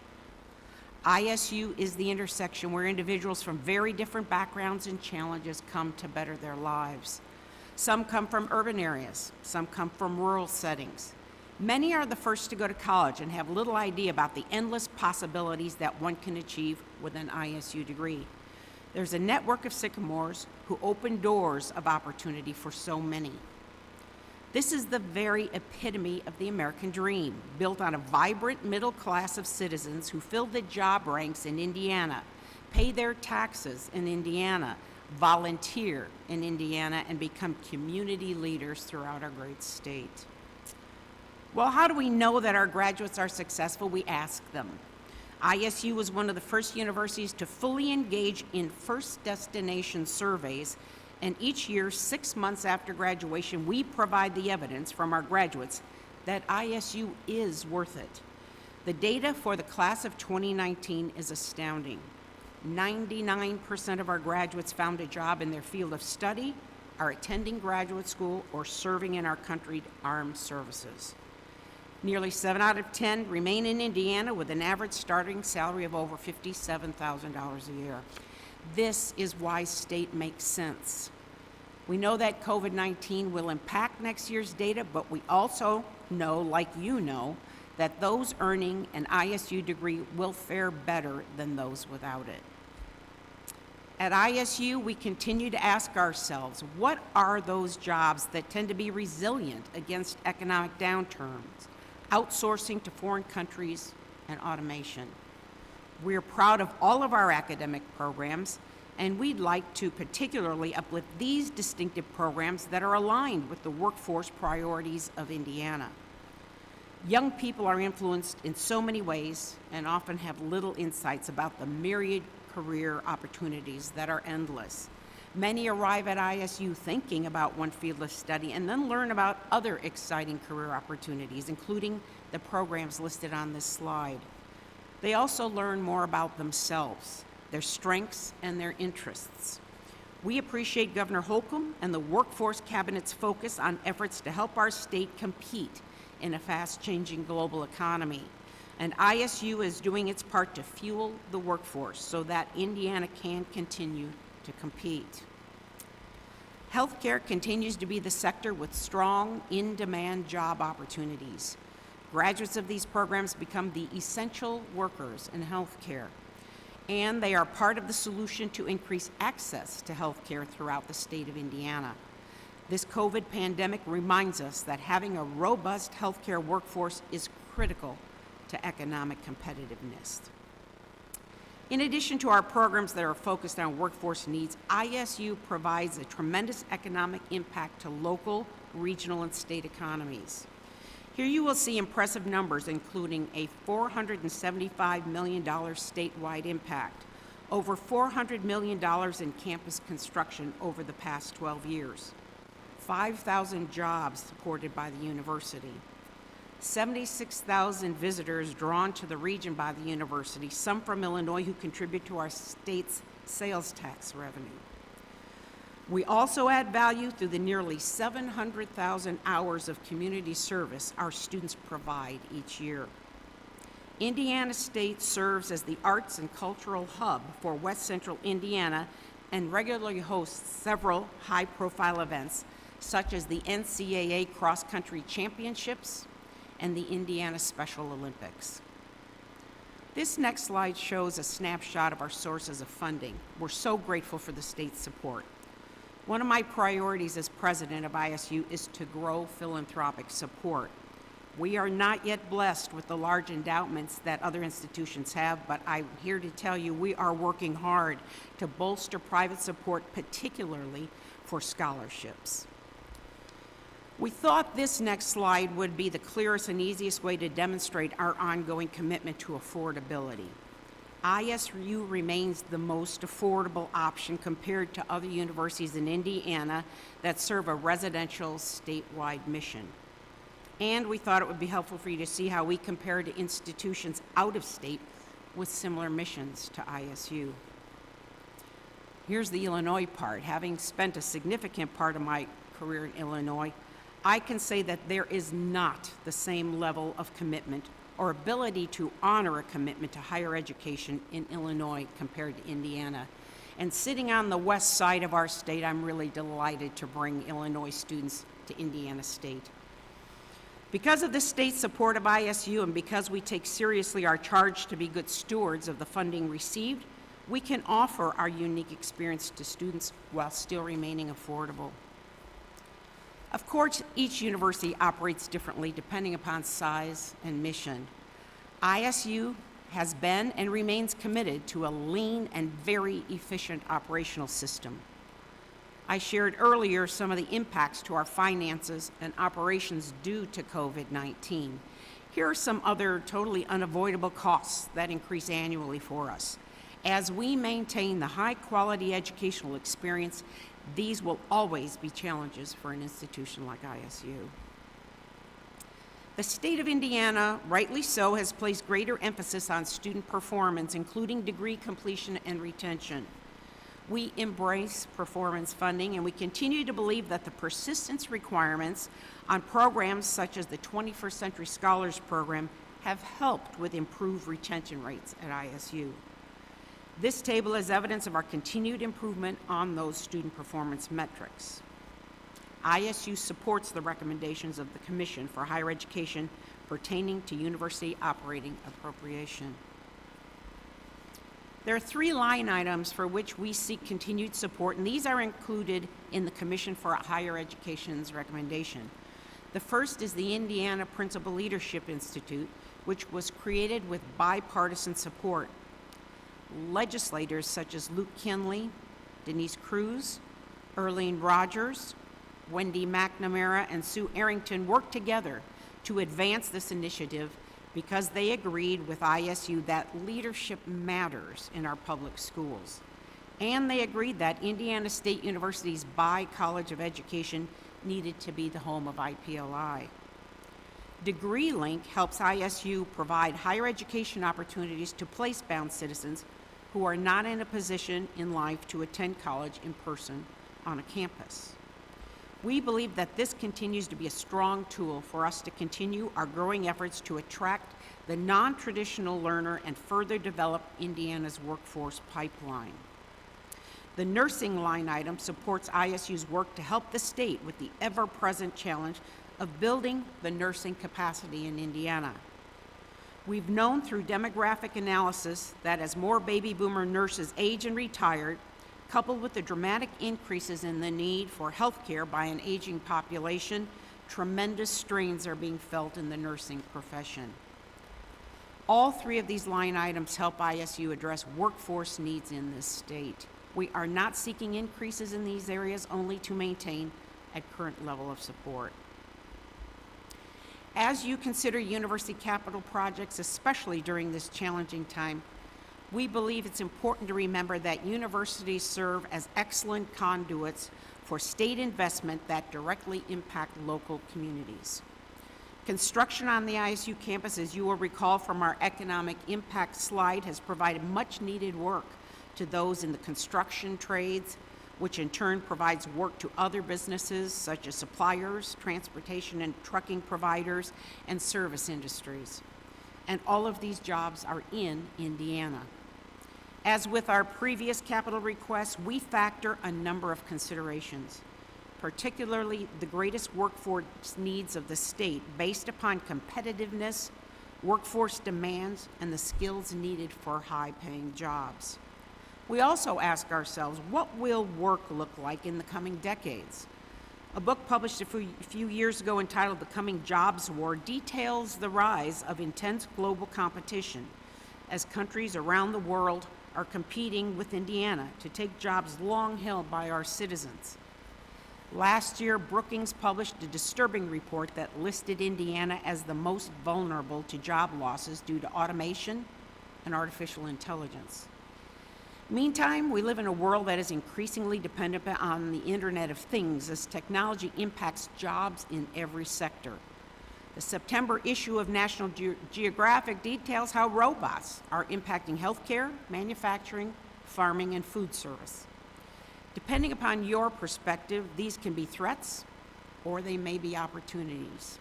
ISU is the intersection where individuals from very different backgrounds and challenges come to better their lives. Some come from urban areas, some come from rural settings. Many are the first to go to college and have little idea about the endless possibilities that one can achieve with an ISU degree. There's a network of sycamores who open doors of opportunity for so many. This is the very epitome of the American dream, built on a vibrant middle class of citizens who fill the job ranks in Indiana, pay their taxes in Indiana, volunteer in Indiana, and become community leaders throughout our great state. Well, how do we know that our graduates are successful? We ask them. ISU was one of the first universities to fully engage in first destination surveys, and each year, 6 months after graduation, we provide the evidence from our graduates that ISU is worth it. The data for the class of 2019 is astounding. 99% of our graduates found a job in their field of study, are attending graduate school, or serving in our country's armed services. Nearly 7 out of 10 remain in Indiana with an average starting salary of over $57,000 a year. This is why state makes sense. We know that COVID-19 will impact next year's data, but we also know, like you know, that those earning an ISU degree will fare better than those without it. At ISU, we continue to ask ourselves, what are those jobs that tend to be resilient against economic downturns, outsourcing to foreign countries, and automation? We're proud of all of our academic programs, and we'd like to particularly uplift these distinctive programs that are aligned with the workforce priorities of Indiana. Young people are influenced in so many ways and often have little insights about the myriad career opportunities that are endless. Many arrive at ISU thinking about one field of study and then learn about other exciting career opportunities, including the programs listed on this slide. They also learn more about themselves, their strengths, and their interests. We appreciate Governor Holcomb and the Workforce Cabinet's focus on efforts to help our state compete in a fast-changing global economy. And ISU is doing its part to fuel the workforce so that Indiana can continue to compete. Healthcare continues to be the sector with strong, in-demand job opportunities. Graduates of these programs become the essential workers in healthcare, and they are part of the solution to increase access to healthcare throughout the state of Indiana. This COVID pandemic reminds us that having a robust healthcare workforce is critical to economic competitiveness. In addition to our programs that are focused on workforce needs, ISU provides a tremendous economic impact to local, regional, and state economies. Here you will see impressive numbers, including a $475 million statewide impact, over $400 million in campus construction over the past 12 years, 5,000 jobs supported by the university, 76,000 visitors drawn to the region by the university, some from Illinois, who contribute to our state's sales tax revenue. We also add value through the nearly 700,000 hours of community service our students provide each year. Indiana State serves as the arts and cultural hub for West Central Indiana and regularly hosts several high-profile events, such as the NCAA Cross Country Championships and the Indiana Special Olympics. This next slide shows a snapshot of our sources of funding. We're so grateful for the state's support. One of my priorities as president of ISU is to grow philanthropic support. We are not yet blessed with the large endowments that other institutions have, but I'm here to tell you we are working hard to bolster private support, particularly for scholarships. We thought this next slide would be the clearest and easiest way to demonstrate our ongoing commitment to affordability. ISU remains the most affordable option compared to other universities in Indiana that serve a residential statewide mission. And we thought it would be helpful for you to see how we compare to institutions out of state with similar missions to ISU. Here's the Illinois part. Having spent a significant part of my career in Illinois, I can say that there is not the same level of commitment or ability to honor a commitment to higher education in Illinois compared to Indiana. And sitting on the west side of our state, I'm really delighted to bring Illinois students to Indiana State. Because of the state's support of ISU and because we take seriously our charge to be good stewards of the funding received, we can offer our unique experience to students while still remaining affordable. Of course, each university operates differently depending upon size and mission. ISU has been and remains committed to a lean and very efficient operational system. I shared earlier some of the impacts to our finances and operations due to COVID-19. Here are some other totally unavoidable costs that increase annually for us. As we maintain the high-quality educational experience, these will always be challenges for an institution like ISU. The state of Indiana, rightly so, has placed greater emphasis on student performance, including degree completion and retention. We embrace performance funding, and we continue to believe that the persistence requirements on programs such as the 21st Century Scholars Program have helped with improved retention rates at ISU. This table is evidence of our continued improvement on those student performance metrics. ISU supports the recommendations of the Commission for Higher Education pertaining to university operating appropriation. There are 3 line items for which we seek continued support, and these are included in the Commission for Higher Education's recommendation. The first is the Indiana Principal Leadership Institute, which was created with bipartisan support. Legislators such as Luke Kinley, Denise Cruz, Earlene Rogers, Wendy McNamara, and Sue Arrington worked together to advance this initiative because they agreed with ISU that leadership matters in our public schools. And they agreed that Indiana State University's College of Education needed to be the home of IPLI. DegreeLink helps ISU provide higher education opportunities to place-bound citizens who are not in a position in life to attend college in person on a campus. We believe that this continues to be a strong tool for us to continue our growing efforts to attract the non-traditional learner and further develop Indiana's workforce pipeline. The nursing line item supports ISU's work to help the state with the ever-present challenge of building the nursing capacity in Indiana. We've known through demographic analysis that as more baby boomer nurses age and retire, coupled with the dramatic increases in the need for health care by an aging population, tremendous strains are being felt in the nursing profession. All 3 of these line items help ISU address workforce needs in this state. We are not seeking increases in these areas only to maintain a current level of support. As you consider university capital projects, especially during this challenging time, we believe it's important to remember that universities serve as excellent conduits for state investment that directly impact local communities. Construction on the ISU campus, as you will recall from our economic impact slide, has provided much needed work to those in the construction trades, which in turn provides work to other businesses such as suppliers, transportation and trucking providers, and service industries. And all of these jobs are in Indiana. As with our previous capital requests, we factor a number of considerations, particularly the greatest workforce needs of the state based upon competitiveness, workforce demands, and the skills needed for high-paying jobs. We also ask ourselves, what will work look like in the coming decades? A book published a few years ago entitled The Coming Jobs War details the rise of intense global competition as countries around the world are competing with Indiana to take jobs long held by our citizens. Last year, Brookings published a disturbing report that listed Indiana as the most vulnerable to job losses due to automation and artificial intelligence. Meantime, we live in a world that is increasingly dependent on the Internet of Things as technology impacts jobs in every sector. The September issue of National Geographic details how robots are impacting healthcare, manufacturing, farming, and food service. Depending upon your perspective, these can be threats or they may be opportunities.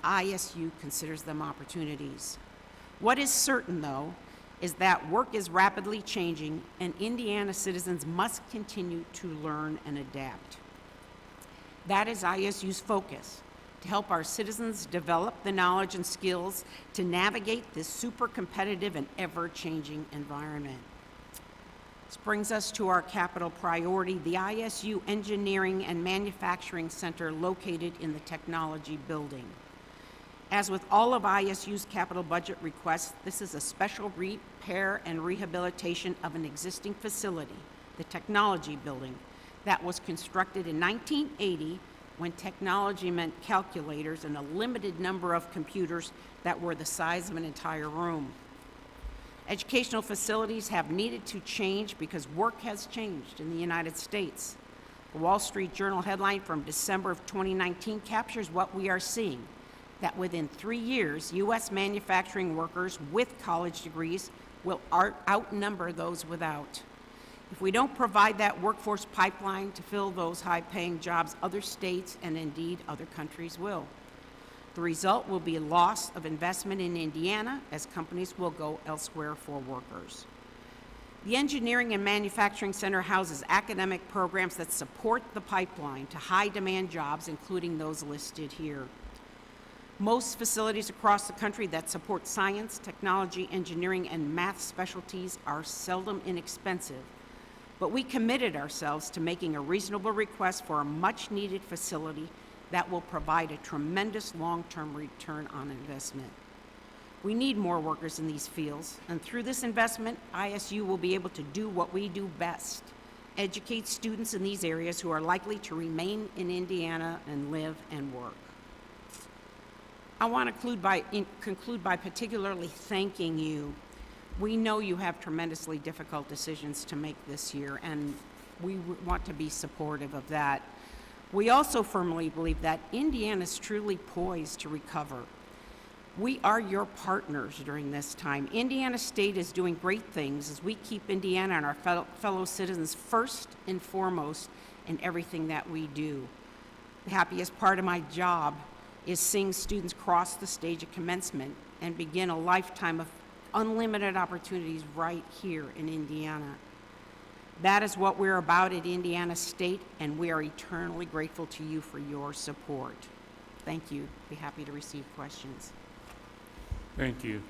ISU considers them opportunities. What is certain, though, is that work is rapidly changing and Indiana citizens must continue to learn and adapt. That is ISU's focus, to help our citizens develop the knowledge and skills to navigate this super competitive and ever-changing environment. This brings us to our capital priority, the ISU Engineering and Manufacturing Center located in the Technology Building. As with all of ISU's capital budget requests, this is a special repair and rehabilitation of an existing facility, the Technology Building, that was constructed in 1980 when technology meant calculators and a limited number of computers that were the size of an entire room. Educational facilities have needed to change because work has changed in the United States. The Wall Street Journal headline from December of 2019 captures what we are seeing, that within 3 years, U.S. manufacturing workers with college degrees will outnumber those without. If we don't provide that workforce pipeline to fill those high-paying jobs, other states and indeed other countries will. The result will be a loss of investment in Indiana as companies will go elsewhere for workers. The Engineering and Manufacturing Center houses academic programs that support the pipeline to high-demand jobs, including those listed here. Most facilities across the country that support science, technology, engineering, and math specialties are seldom inexpensive, but we committed ourselves to making a reasonable request for a much-needed facility that will provide a tremendous long-term return on investment. We need more workers in these fields, and through this investment, ISU will be able to do what we do best: educate students in these areas who are likely to remain in Indiana and live and work. I want to conclude by particularly thanking you. We know you have tremendously difficult decisions to make this year, and we want to be supportive of that. We also firmly believe that Indiana is truly poised to recover. We are your partners during this time. Indiana State is doing great things as we keep Indiana and our fellow citizens first and foremost in everything that we do. The happiest part of my job is seeing students cross the stage of commencement and begin a lifetime of unlimited opportunities right here in Indiana. That is what we're about at Indiana State, and we are eternally grateful to you for your support. Thank you. Be happy to receive questions. Thank you.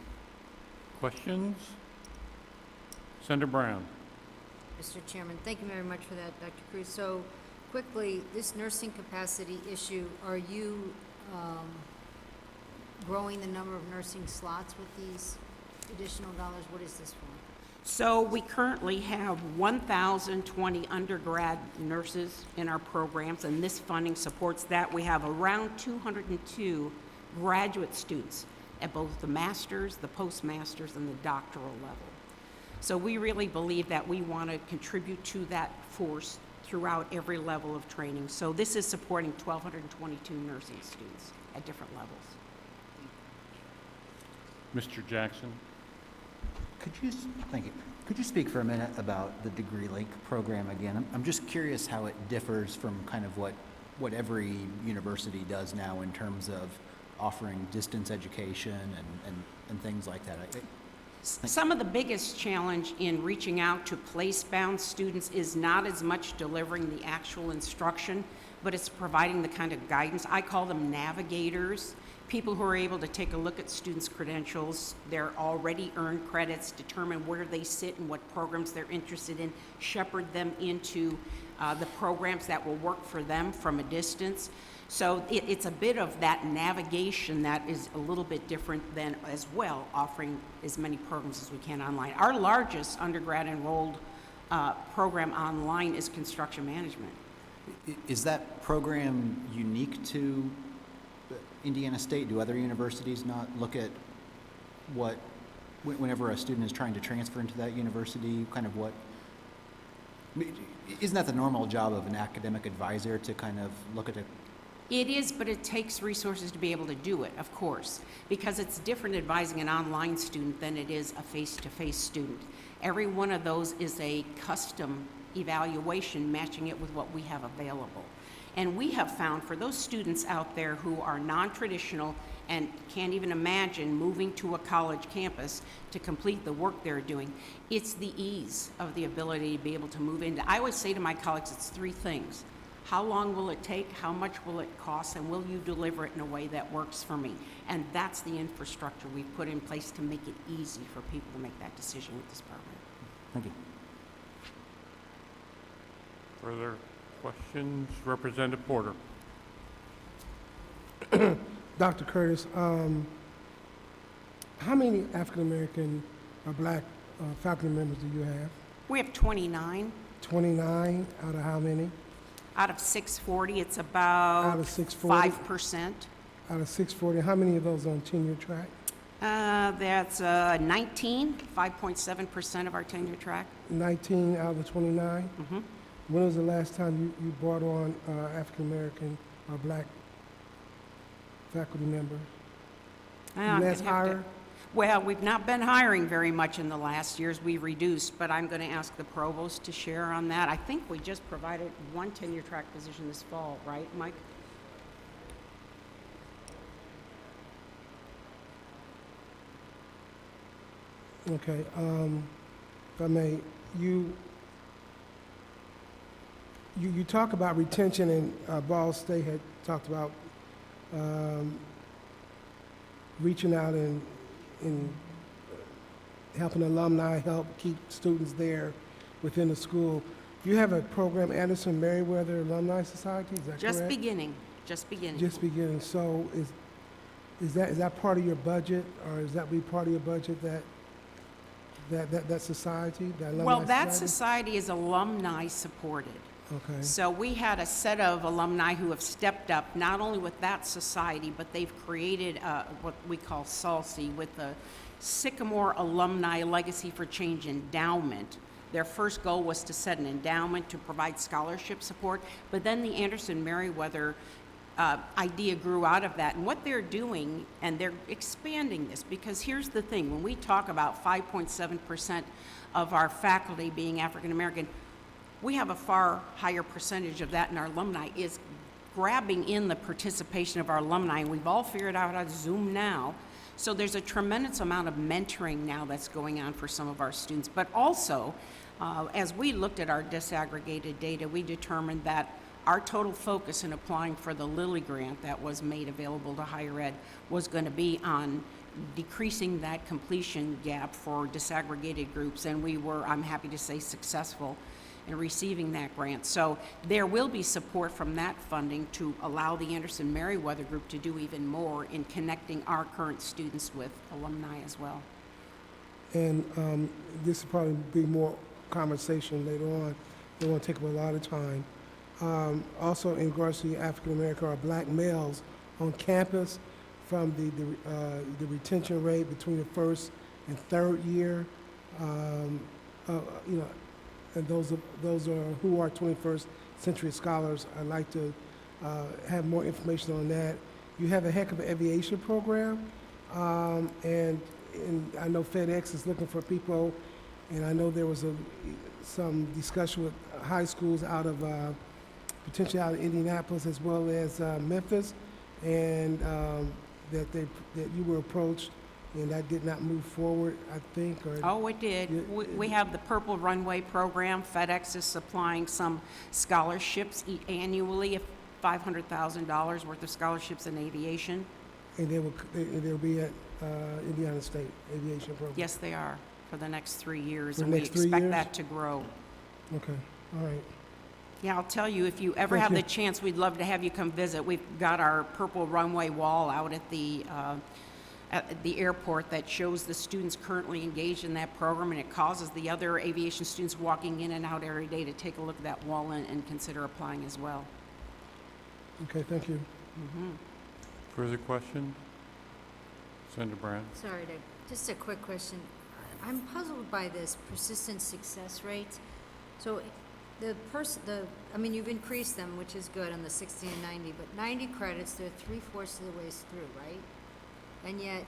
Questions? Senator Brown. Mr. Chairman, thank you very much for that, Dr. Cruz. So quickly, this nursing capacity issue, are you growing the number of nursing slots with these additional dollars? What is this for? So we currently have 1,020 undergrad nurses in our programs, and this funding supports that. We have around 202 graduate students at both the master's, the postmaster's, and the doctoral level. So we really believe that we want to contribute to that force throughout every level of training. So this is supporting 1,222 nursing students at different levels. Mr. Jackson. Thank you. Could you speak for a minute about the Degree Link program again? I'm just curious how it differs from kind of what every university does now in terms of offering distance education and things like that. Some of the biggest challenge in reaching out to place-bound students is not as much delivering the actual instruction, but it's providing the kind of guidance. I call them navigators, people who are able to take a look at students' credentials, their already earned credits, determine where they sit and what programs they're interested in, shepherd them into the programs that will work for them from a distance. So it's a bit of that navigation that is a little bit different than as well offering as many programs as we can online. Our largest undergrad enrolled program online is construction management. Is that program unique to Indiana State? Do other universities not look at whenever a student is trying to transfer into that university, kind of what, isn't that the normal job of an academic advisor to kind of look at it? It is, but it takes resources to be able to do it, of course, because it's different advising an online student than it is a face-to-face student. Every one of those is a custom evaluation, matching it with what we have available. And we have found for those students out there who are non-traditional and can't even imagine moving to a college campus to complete the work they're doing, it's the ease of the ability to be able to move into. I always say to my colleagues, it's three things. How long will it take? How much will it cost? And will you deliver it in a way that works for me? And that's the infrastructure we've put in place to make it easy for people to make that decision with this program. Thank you. Further questions? Representative Porter. Dr. Curtis, how many African American or black faculty members do you have? We have 29. 29 out of how many? Out of 640, it's about Out of 640? 5%. Out of 640, how many of those on tenure track? That's 5.7% of our tenure track. 19 out of the 29? Mhm. When was the last time you brought on African American or black faculty members? I'm Last gonna have to- hire? Well, we've not been hiring very much in the last years. We've reduced, but I'm going to ask the provost to share on that. I think we just provided one tenure track position this fall, right, Mike? Okay, if I may, you talk about retention, and Ball State had talked about reaching out and helping alumni help keep students there within the school. You have a program, Anderson Meriwether Alumni Society, is that correct? Just beginning, just beginning. Just beginning. So is that part of your budget, or is that be part of your budget, that society, that alumni Well, that society? society is alumni supported. Okay. So we had a set of alumni who have stepped up, not only with that society, but they've created what we call SALSI with the Sycamore Alumni Legacy for Change Endowment. Their first goal was to set an endowment to provide scholarship support, but then the Anderson Meriwether idea grew out of that. And what they're doing, and they're expanding this, because here's the thing, when we talk about 5.7% of our faculty being African American, we have a far higher percentage of that in our alumni is grabbing in the participation of our alumni, and we've all figured out how to Zoom now. So there's a tremendous amount of mentoring now that's going on for some of our students. But also, as we looked at our disaggregated data, we determined that our total focus in applying for the Lilly grant that was made available to higher ed was going to be on decreasing that completion gap for disaggregated groups, and we were, I'm happy to say, successful in receiving that grant. So there will be support from that funding to allow the Anderson Meriwether Group to do even more in connecting our current students with alumni as well. And this will probably be more conversation later on. It won't take up a lot of time. Also, in regards to African American or black males on campus, from the retention rate between the first and third year, and those are who are 21st century scholars. I'd like to have more information on that. You have a heck of an aviation program, and I know FedEx is looking for people, and I know there was some discussion with high schools out of potentially out of Indianapolis as well as Memphis, and that you were approached, and that did not move forward, I think, or... Oh, it did. We have the Purple Runway program. FedEx is supplying some scholarships annually, $500,000 worth of scholarships in aviation. And they'll be at Indiana State Aviation Program? Yes, they are, for the next 3 years, For the and we next 3 expect years? that to grow. Okay, all right. Yeah, I'll tell you, if you ever Thank have you. the chance, we'd love to have you come visit. We've got our Purple Runway wall out at the airport that shows the students currently engaged in that program, and it causes the other aviation students walking in and out every day to take a look at that wall and consider applying as well. Okay, thank you. Further question? Senator Brown? Sorry, just a quick question. I'm puzzled by this persistent success rate. So I mean, you've increased them, which is good on the 60 and 90, but 90 credits, they're 3/4 of the way through, right? And yet,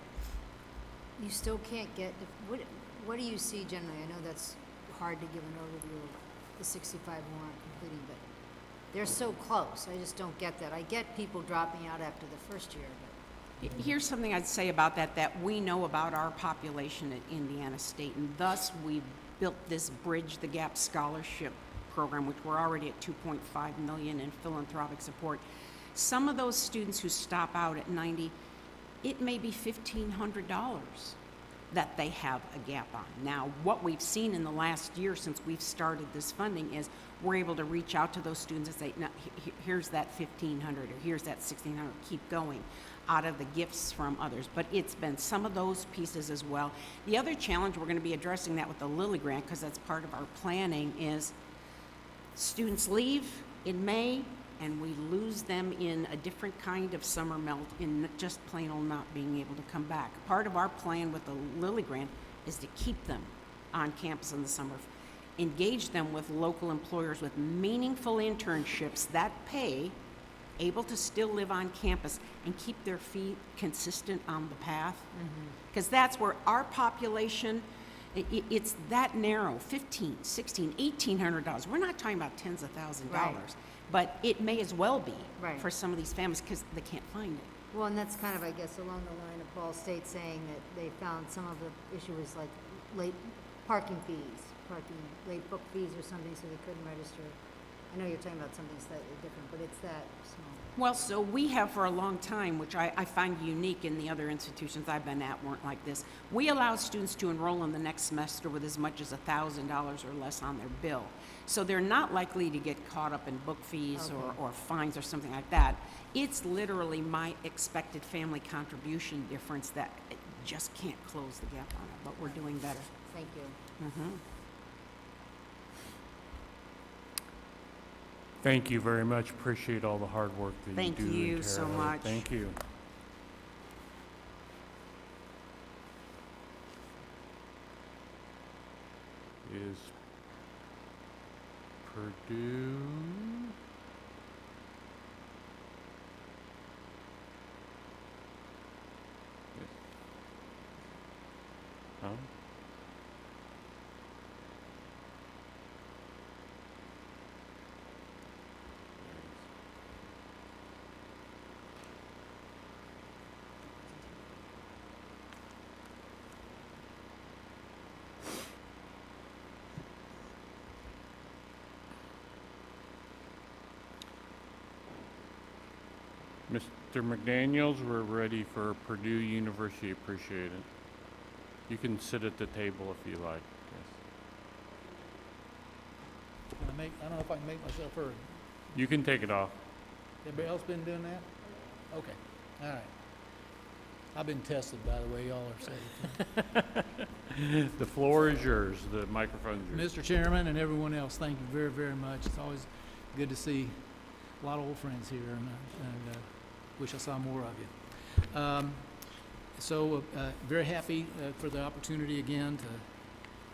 you still can't get, what do you see generally? I know that's hard to give an overview of the 65 who aren't completing, but they're so close. I just don't get that. I get people dropping out after the first year, but Here's something I'd say about that we know about our population at Indiana State, and thus we've built this Bridge the Gap Scholarship program, which we're already at $2.5 million in philanthropic support. Some of those students who stop out at 90, it may be $1,500 that they have a gap on. Now, what we've seen in the last year since we've started this funding is we're able to reach out to those students and say, no, here's that $1,500 or here's that $1,600, keep going, out of the gifts from others. But it's been some of those pieces as well. The other challenge, we're going to be addressing that with the Lilly grant, because that's part of our planning, is students leave in May, and we lose them in a different kind of summer melt in just plain old not being able to come back. Part of our plan with the Lilly grant is to keep them on campus in the summer, engage them with local employers with meaningful internships that pay, able to still live on campus and keep their feet consistent on the path. Because that's where our population, it's that narrow, $1,500, $1,600, $1,800. We're not talking about tens of thousands of dollars. Right. But it may as well be Right. for some of these families because they can't find it. well, and that's kind of, I guess, along the line of Ball State saying that they found some of the issue was like late parking fees. parking, late book fees or something, so they couldn't register. I know you're talking about something slightly different, but it's that small. Well, so we have for a long time, which I find unique in the other institutions I've been at weren't like this. We allow students to enroll in the next semester with as much as $1,000 or less on their bill. So they're not likely to get caught up in book fees Okay. or fines or something like that. It's literally my expected family contribution difference that just can't close the gap on it, but we're doing better. Thank you. Thank you very much. Appreciate all the hard work that Thank you do. you so Tara. much. Thank you. Is Purdue? Huh? Mr. McDaniels, we're ready for Purdue University. Appreciate it. You can sit at the table if you like. Yes. I don't know if I can make myself heard. You can take it off. Everybody else been doing that? Okay, all right. I've been tested, by the way, y'all are safe. The floor is yours. The microphone's yours. Mr. Chairman and everyone else, thank you very, very much. It's always good to see a lot of old friends here, and wish I saw more of you. Very happy for the opportunity again to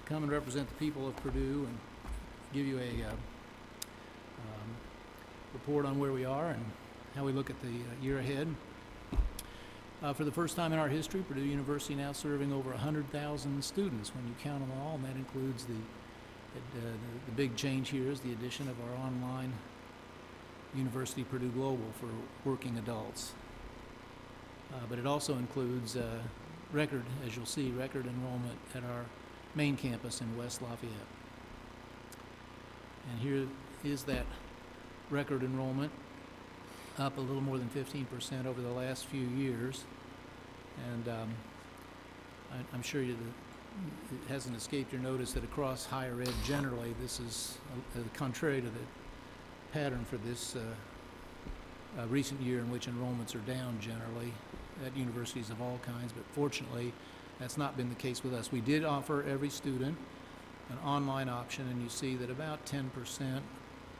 come and represent the people of Purdue and give you a report on where we are and how we look at the year ahead. For the first time in our history, Purdue University now serving over 100,000 students when you count them all, and that includes the big change here is the addition of our online University Purdue Global for working adults. But it also includes record, as you'll see, record enrollment at our main campus in West Lafayette. And here is that record enrollment, up a little more than 15% over the last few years. And I'm sure it hasn't escaped your notice that across higher ed generally, this is contrary to the pattern for this recent year in which enrollments are down generally at universities of all kinds, but fortunately that's not been the case with us. We did offer every student an online option, and you see that about 10%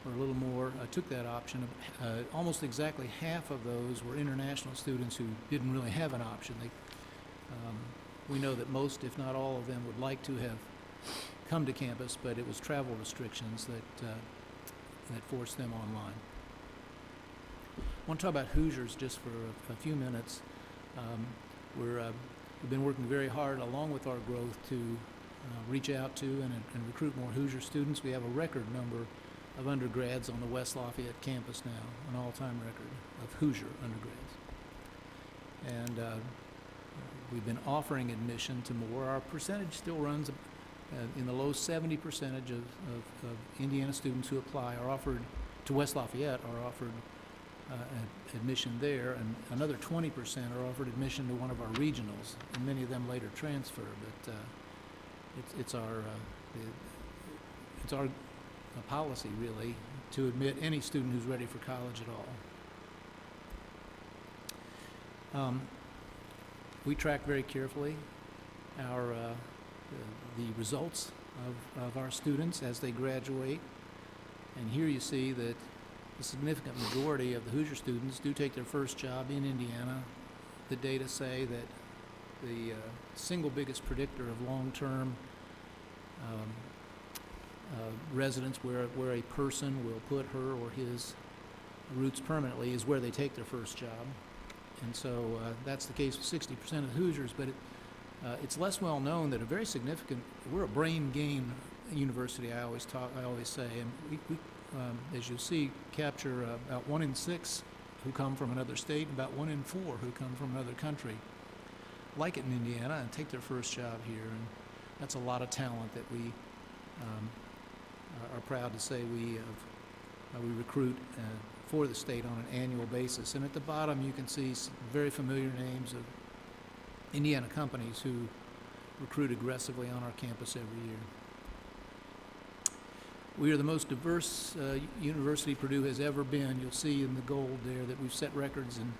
or a little more took that option. Almost exactly half of those were international students who didn't really have an option. We know that most, if not all of them, would like to have come to campus, but it was travel restrictions that forced them online. I want to talk about Hoosiers just for a few minutes. We've been working very hard along with our growth to reach out to and recruit more Hoosier students. We have a record number of undergrads on the West Lafayette campus now, an all-time record of Hoosier undergrads. And we've been offering admission to more. Our percentage still runs in the low 70% of Indiana students who apply are offered to West Lafayette are offered admission there, and another 20% are offered admission to one of our regionals, and many of them later transfer. But it's our policy really to admit any student who's ready for college at all. We track very carefully our the results of our students as they graduate, and here you see that the significant majority of the Hoosier students do take their first job in Indiana. The data say that the single biggest predictor of long-term residence, where a person will put her or his roots permanently, is where they take their first job. And so that's the case with 60% of the Hoosiers, but it's less well known that a very significant, we're a brain gain university, I always say, and we as you'll see, capture about 1 in 6 who come from another state, and about 1 in 4 who come from another country, like it in Indiana, and take their first job here. And that's a lot of talent that we um, are proud to say we recruit for the state on an annual basis. And at the bottom, you can see some very familiar names of Indiana companies who recruit aggressively on our campus every year. We are the most diverse university Purdue has ever been. You'll see in the gold there that we've set records in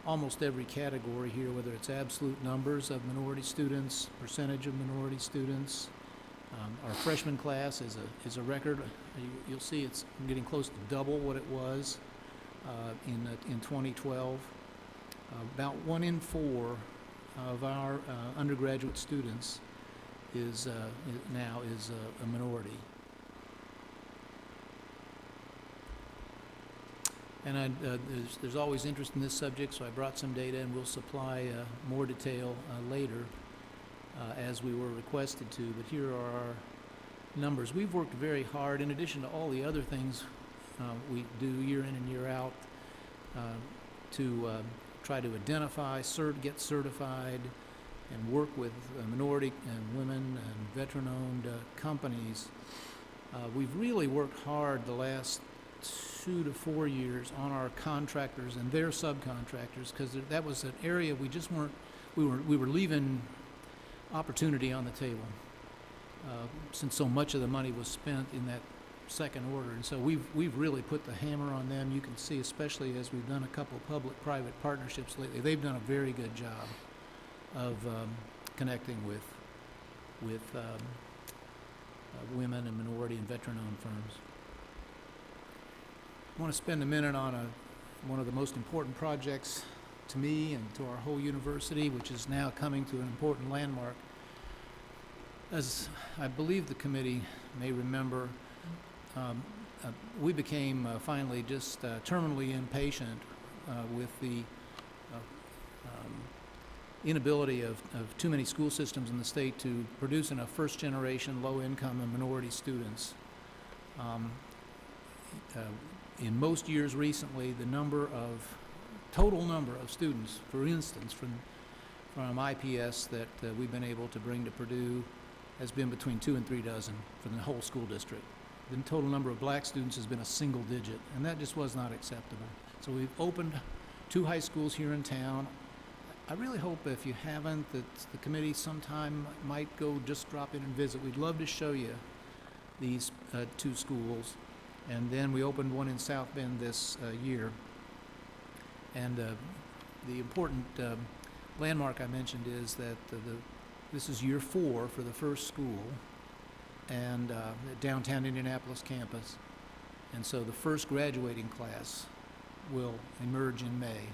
almost every category here, whether it's absolute numbers of minority students, percentage of minority students. Our freshman class is a record. You'll see it's getting close to double what it was in 2012. About 1 in 4 of our undergraduate students is now a minority. And there's always interest in this subject, so I brought some data, and we'll supply more detail later as we were requested to. But here are our numbers. We've worked very hard, in addition to all the other things we do year in and year out, to try to identify, get certified, and work with minority and women and veteran-owned companies. We've really worked hard the last 2 to 4 years on our contractors and their subcontractors, because that was an area we just weren't, we were leaving opportunity on the table since so much of the money was spent in that second order. And so we've really put the hammer on them. You can see, especially as we've done a couple of public-private partnerships lately, they've done a very good job of connecting with women and minority and veteran-owned firms. I want to spend a minute on one of the most important projects to me and to our whole university, which is now coming to an important landmark. As I believe the committee may remember, we became finally just terminally impatient with the inability of too many school systems in the state to produce enough first-generation, low-income, and minority students. In most years recently, the total number of students, for instance, from IPS that we've been able to bring to Purdue has been between 2 and 3 dozen for the whole school district. The total number of black students has been a single digit, and that just was not acceptable. So we've opened 2 high schools here in town. I really hope, if you haven't, that the committee sometime might go just drop in and visit. We'd love to show you these 2 schools. And then we opened one in South Bend this year. And the important landmark I mentioned is that this is year 4 for the first school, and the downtown Indianapolis campus. And so the first graduating class will emerge in May.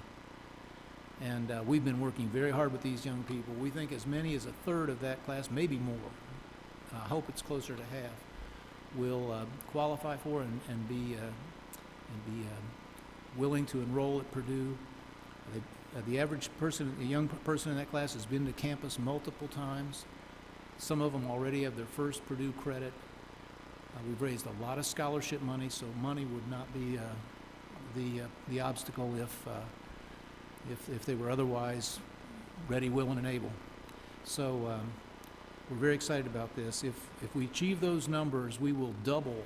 And we've been working very hard with these young people. We think as many as a third of that class, maybe more, I hope it's closer to half, will qualify for and be willing to enroll at Purdue. The average person, a young person in that class, has been to campus multiple times. Some of them already have their first Purdue credit. We've raised a lot of scholarship money, so money would not be the obstacle if they were otherwise ready, willing, and able. So we're very excited about this. If we achieve those numbers, we will double,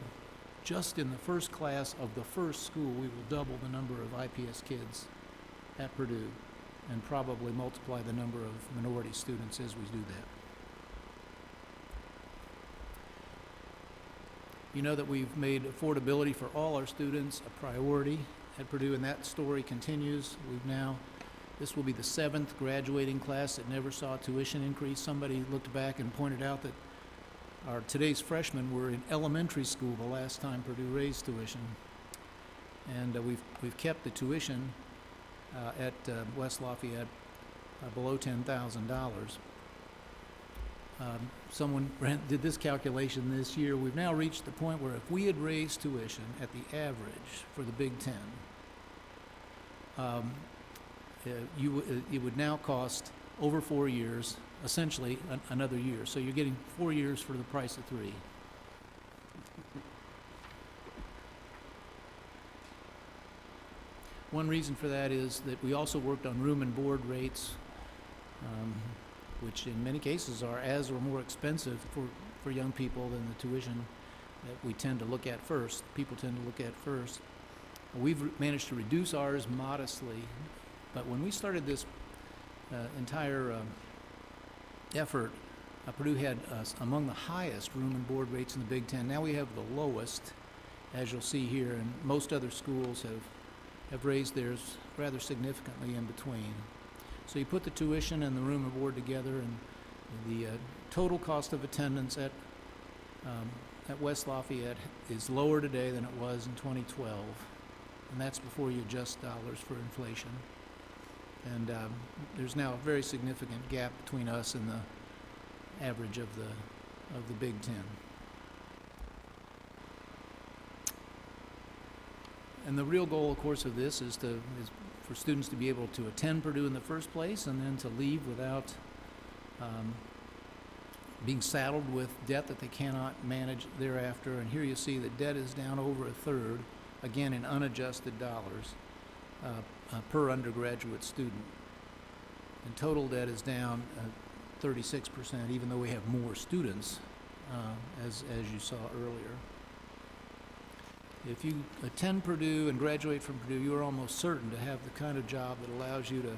just in the first class of the first school, we will double the number of IPS kids at Purdue, and probably multiply the number of minority students as we do that. You know that we've made affordability for all our students a priority at Purdue, and that story continues. This will be the 7th graduating class that never saw a tuition increase. Somebody looked back and pointed out that today's freshmen were in elementary school the last time Purdue raised tuition. And we've kept the tuition at West Lafayette below $10,000. Someone did this calculation this year. We've now reached the point where if we had raised tuition at the average for the Big Ten, it would now cost over 4 years, essentially another year. So you're getting 4 years for the price of 3. One reason for that is that we also worked on room and board rates. which in many cases are as or more expensive for young people than the tuition that we tend to look at first, people tend to look at first. We've managed to reduce ours modestly, but when we started this entire effort, Purdue had among the highest room and board rates in the Big Ten. Now we have the lowest, as you'll see here, and most other schools have raised theirs rather significantly in between. So you put the tuition and the room and board together, and the total cost of attendance at West Lafayette is lower today than it was in 2012, and that's before you adjust dollars for inflation. And there's now a very significant gap between us and the average of the Big Ten. And the real goal, of course, of this is for students to be able to attend Purdue in the first place and then to leave without being saddled with debt that they cannot manage thereafter. And here you see that debt is down over a third, again in unadjusted dollars, per undergraduate student. And total debt is down 36%, even though we have more students, as you saw earlier. If you attend Purdue and graduate from Purdue, you are almost certain to have the kind of job that allows you to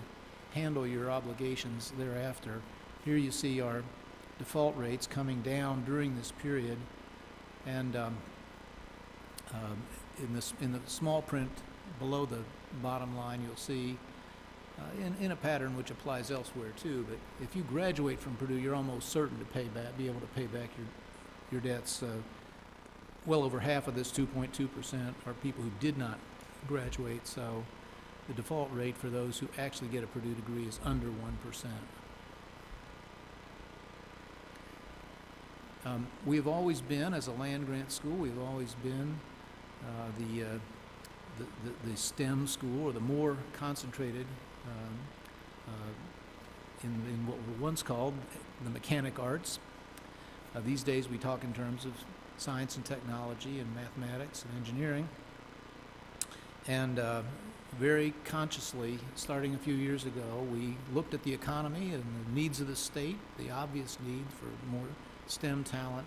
handle your obligations thereafter. Here you see our default rates coming down during this period, and in the small print below the bottom line, you'll see in a pattern which applies elsewhere too. But if you graduate from Purdue, you're almost certain to be able to pay back your debts. Well over half of this 2.2% are people who did not graduate, so the default rate for those who actually get a Purdue degree is under 1%. We've always been, as a land-grant school, we've always been the STEM school, or the more concentrated in what were once called the mechanic arts. These days we talk in terms of science and technology and mathematics and engineering. And very consciously, starting a few years ago, we looked at the economy and the needs of the state, the obvious need for more STEM talent,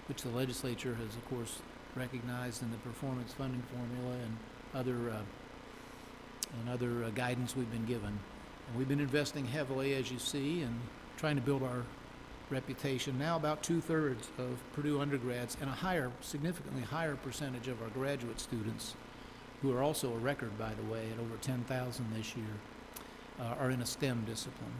which the legislature has, of course, recognized in the performance funding formula and other guidance we've been given. And we've been investing heavily, as you see, in trying to build our reputation. Now about 2/3 of Purdue undergrads and a significantly higher percentage of our graduate students, who are also a record, by the way, at over 10,000 this year, are in a STEM discipline.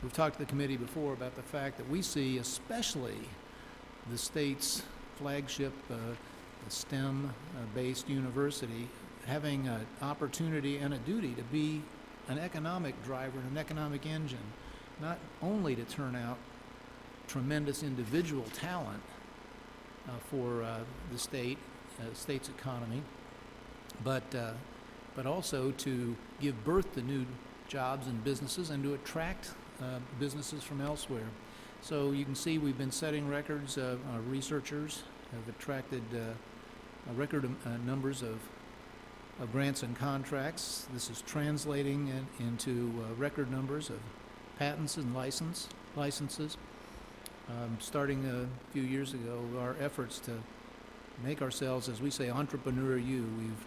We've talked to the committee before about the fact that we see, especially the state's flagship STEM-based university, having an opportunity and a duty to be an economic driver and an economic engine, not only to turn out tremendous individual talent for the state's economy, but also to give birth to new jobs and businesses and to attract businesses from elsewhere. So you can see we've been setting records. Our researchers have attracted record numbers of grants and contracts. This is translating into record numbers of patents and licenses. Starting a few years ago, our efforts to make ourselves, as we say, entrepreneur you. We've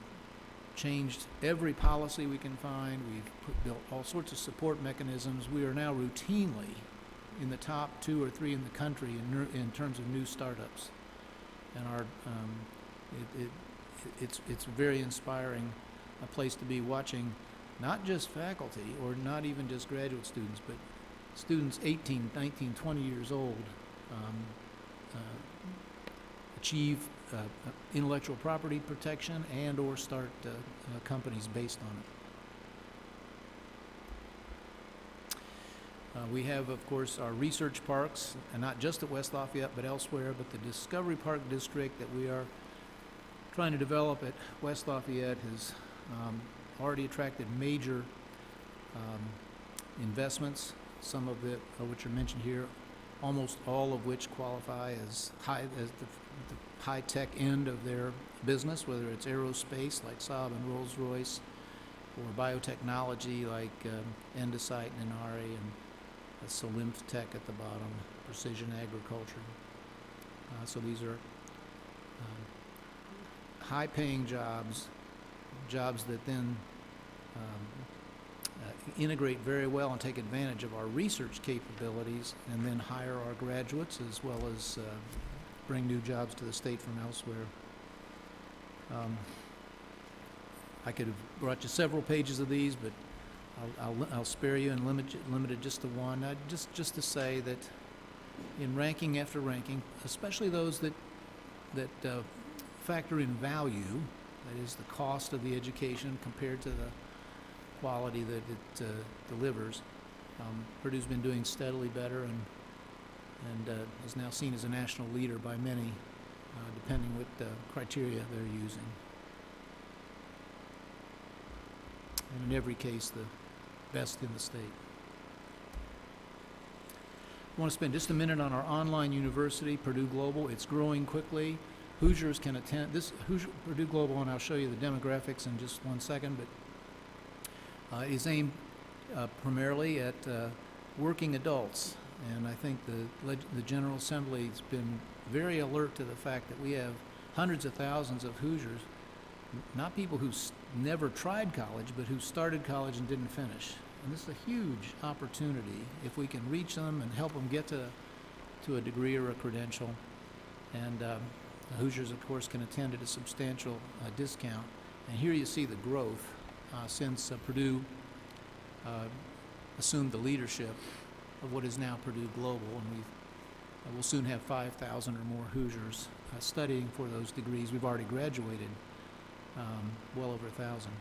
changed every policy we can find. We've built all sorts of support mechanisms. We are now routinely in the top 2 or 3 in the country in terms of new startups. And it's very inspiring, a place to be, watching not just faculty or not even just graduate students, but students 18, 19, 20 years old achieve intellectual property protection and or start companies based on it. We have, of course, our research parks, and not just at West Lafayette, but elsewhere, but the Discovery Park District that we are trying to develop at West Lafayette has already attracted major investments, some of it which are mentioned here, almost all of which qualify as the high-tech end of their business, whether it's aerospace like Saab and Rolls-Royce, or biotechnology like Endosite and Inari, and Solymph Tech at the bottom, precision agriculture. So these are high-paying jobs, jobs that then integrate very well and take advantage of our research capabilities, and then hire our graduates as well as bring new jobs to the state from elsewhere. I could have brought you several pages of these, but I'll spare you and limit it just to one. Just to say that in ranking after ranking, especially those that factor in value, that is the cost of the education compared to the quality that it delivers, Purdue's been doing steadily better and is now seen as a national leader by many, depending what criteria they're using. And in every case, the best in the state. I want to spend just a minute on our online university, Purdue Global. It's growing quickly. Hoosiers can attend this Purdue Global, and I'll show you the demographics in just one second, but is aimed primarily at working adults. And I think the General Assembly has been very alert to the fact that we have hundreds of thousands of Hoosiers, not people who never tried college, but who started college and didn't finish. And this is a huge opportunity if we can reach them and help them get to a degree or a credential. And Hoosiers, of course, can attend at a substantial discount. And here you see the growth since Purdue assumed the leadership of what is now Purdue Global, and we'll soon have 5,000 or more Hoosiers studying for those degrees. We've already graduated well over 1,000.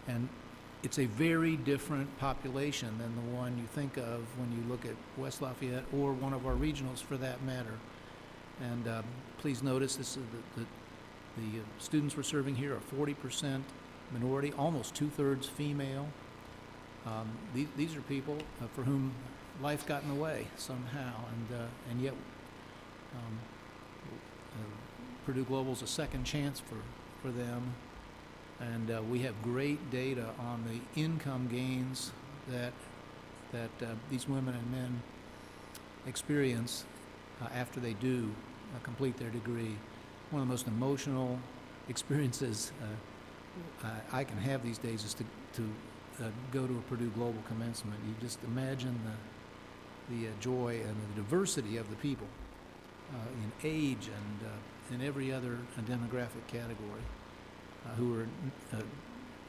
And it's a very different population than the one you think of when you look at West Lafayette or one of our regionals for that matter. And please notice this is the students we're serving here are 40% minority, almost 2/3 female. These are people for whom life got in the way somehow, and yet Purdue Global is a second chance for them, and we have great data on the income gains that these women and men experience after they do complete their degree. One of the most emotional experiences I can have these days is to go to a Purdue Global commencement. You just imagine the joy and the diversity of the people in age and in every other demographic category who are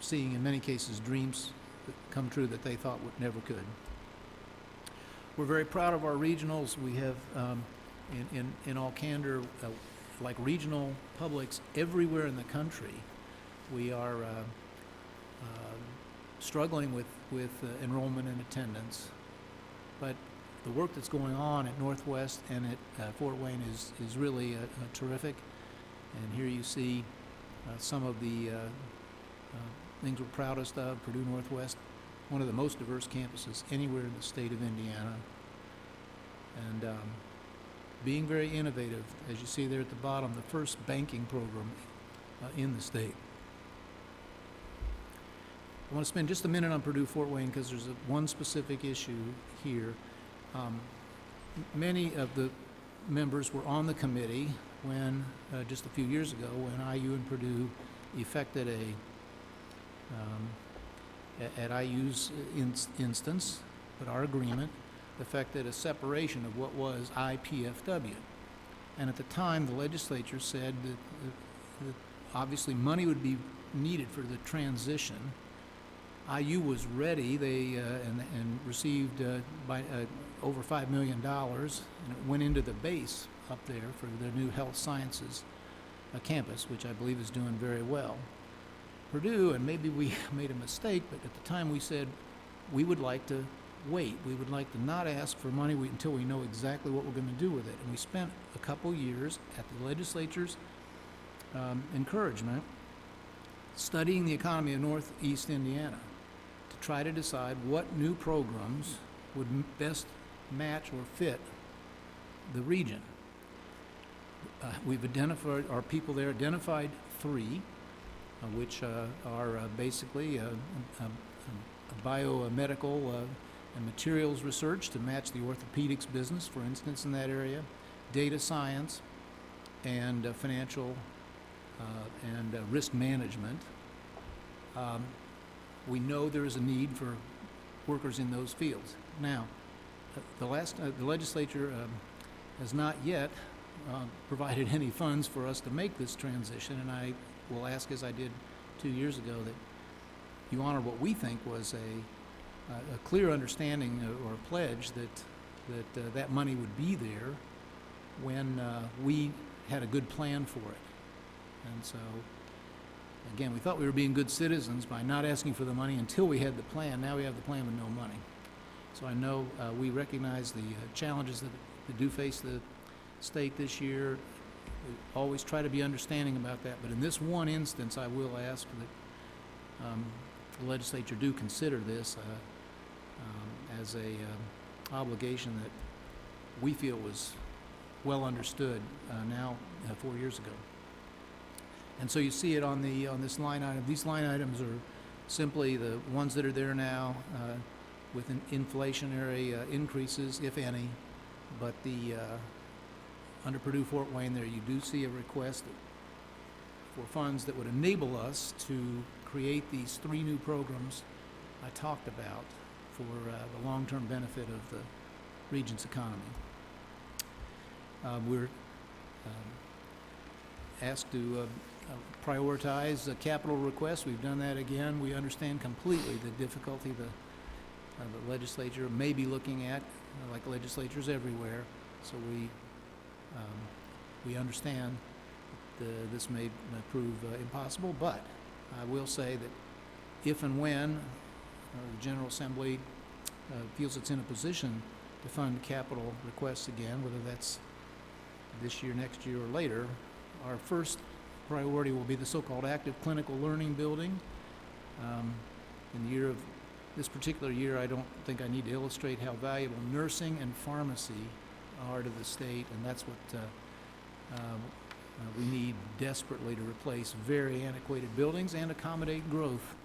seeing, in many cases, dreams come true that they thought never could. We're very proud of our regionals. We have, in all candor, like regional publics everywhere in the country, we are struggling with enrollment and attendance, but the work that's going on at Northwest and at Fort Wayne is really terrific. And here you see some of the things we're proudest of. Purdue Northwest, one of the most diverse campuses anywhere in the state of Indiana, and being very innovative, as you see there at the bottom, the first banking program in the state. I want to spend just a minute on Purdue Fort Wayne because there's one specific issue here. Many of the members were on the committee when, just a few years ago, when IU and Purdue effected at IU's instance, but our agreement, effected a separation of what was IPFW. And at the time, the legislature said that obviously money would be needed for the transition. IU was ready. They and received over $5 million, and it went into the base up there for their new health sciences campus, which I believe is doing very well. Purdue, and maybe we made a mistake, but at the time we said we would like to wait. We would like to not ask for money until we know exactly what we're going to do with it. And we spent a couple years at the legislature's encouragement studying the economy of Northeast Indiana to try to decide what new programs would best match or fit the region. We've identified, our people there identified 3. which are basically biomedical and materials research to match the orthopedics business, for instance, in that area, data science, and financial and risk management. We know there is a need for workers in those fields. Now, the legislature has not yet provided any funds for us to make this transition, and I will ask, as I did 2 years ago, that you honor what we think was a clear understanding or a pledge that money would be there when we had a good plan for it. And so, again, we thought we were being good citizens by not asking for the money until we had the plan. Now we have the plan with no money. So I know we recognize the challenges that do face the state this year. We always try to be understanding about that, but in this one instance, I will ask that the legislature do consider this as a obligation that we feel was well understood now 4 years ago. And so you see it on this line item. These line items are simply the ones that are there now with inflationary increases, if any. But under Purdue-Fort Wayne there, you do see a request for funds that would enable us to create these 3 new programs I talked about for the long-term benefit of the region's economy. We're asked to prioritize capital requests. We've done that again. We understand completely the difficulty the legislature may be looking at, like legislatures everywhere. So we understand that this may prove impossible, but I will say that if and when the General Assembly feels it's in a position to fund capital requests again, whether that's this year, next year, or later, our first priority will be the so-called active clinical learning building. In the year of this particular year, I don't think I need to illustrate how valuable nursing and pharmacy are to the state, and that's what we need desperately to replace very antiquated buildings and accommodate growth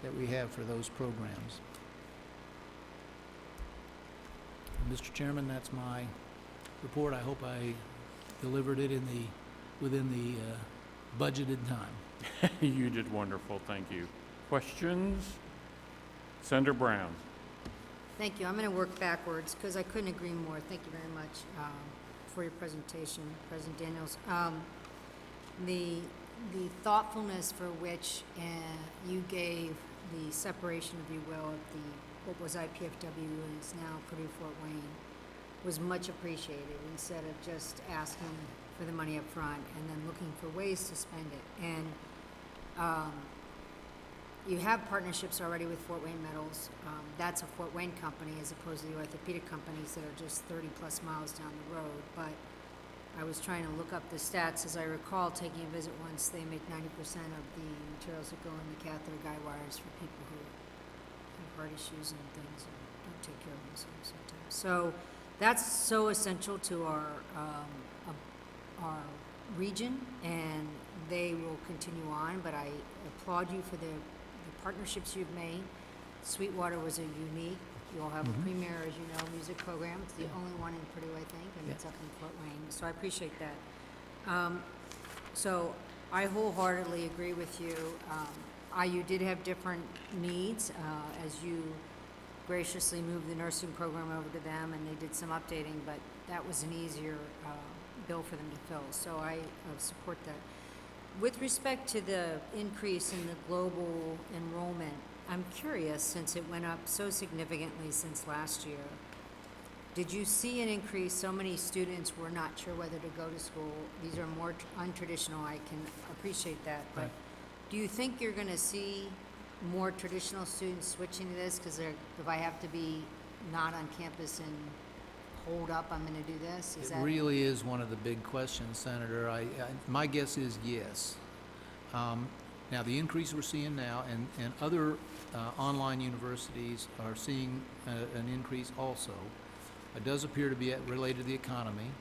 that we have for those programs. Mr. Chairman, that's my report. I hope I delivered it within the budgeted time. You did wonderful, thank you. Questions? Senator Brown. Thank you. I'm going to work backwards because I couldn't agree more. Thank you very much for your presentation, President Daniels. The thoughtfulness for which you gave the separation, if you will, of what was IPFW and is now Purdue-Fort Wayne was much appreciated, instead of just asking for the money up front and then looking for ways to spend it. And you have partnerships already with Fort Wayne Metals. That's a Fort Wayne company as opposed to the orthopedic companies that are just 30-plus miles down the road. But I was trying to look up the stats. As I recall, taking a visit once, they make 90% of the materials that go in the catheter guide wires for people who have heart issues and things and don't take care of themselves sometimes. So that's so essential to our region, and they will continue on. But I applaud you for the partnerships you've made. Sweetwater was a unique. You all have a premier, as you know, music program. It's the only one in Purdue, I think, and it's up in Fort Wayne. So I appreciate that. So I wholeheartedly agree with you. IU did have different needs as you graciously moved the nursing program over to them, and they did some updating, but that was an easier bill for them to fill. So I support that. With respect to the increase in the global enrollment, I'm curious, since it went up so significantly since last year, did you see an increase? So many students were not sure whether to go to school. These are more untraditional. I can appreciate that. But do you think you're going to see more traditional students switching to this? Because if I have to be not on campus and hold up, I'm going to do this? It really is one of the big questions, Senator. My guess is yes. Now, the increase we're seeing now, and other online universities are seeing an increase also. It does appear to be related to the economy.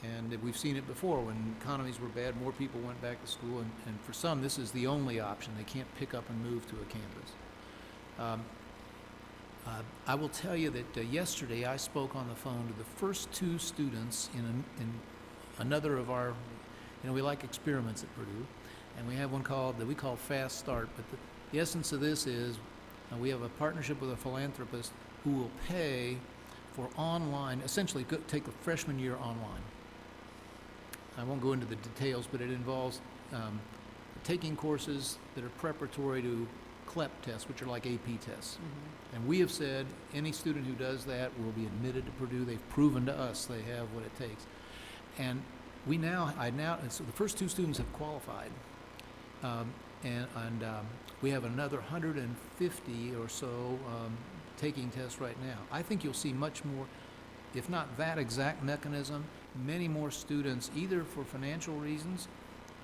And we've seen it before. When economies were bad, more people went back to school, and for some, this is the only option. They can't pick up and move to a campus. I will tell you that yesterday I spoke on the phone to the first 2 students in another of our, we like experiments at Purdue, and we have one that we call Fast Start. But the essence of this is we have a partnership with a philanthropist who will pay for online, essentially take the freshman year online. I won't go into the details, but it involves taking courses that are preparatory to CLEP tests, which are like AP tests. And we have said any student who does that will be admitted to Purdue. They've proven to us they have what it takes. And and so the first 2 students have qualified. We have another 150 or so taking tests right now. I think you'll see much more, if not that exact mechanism, many more students, either for financial reasons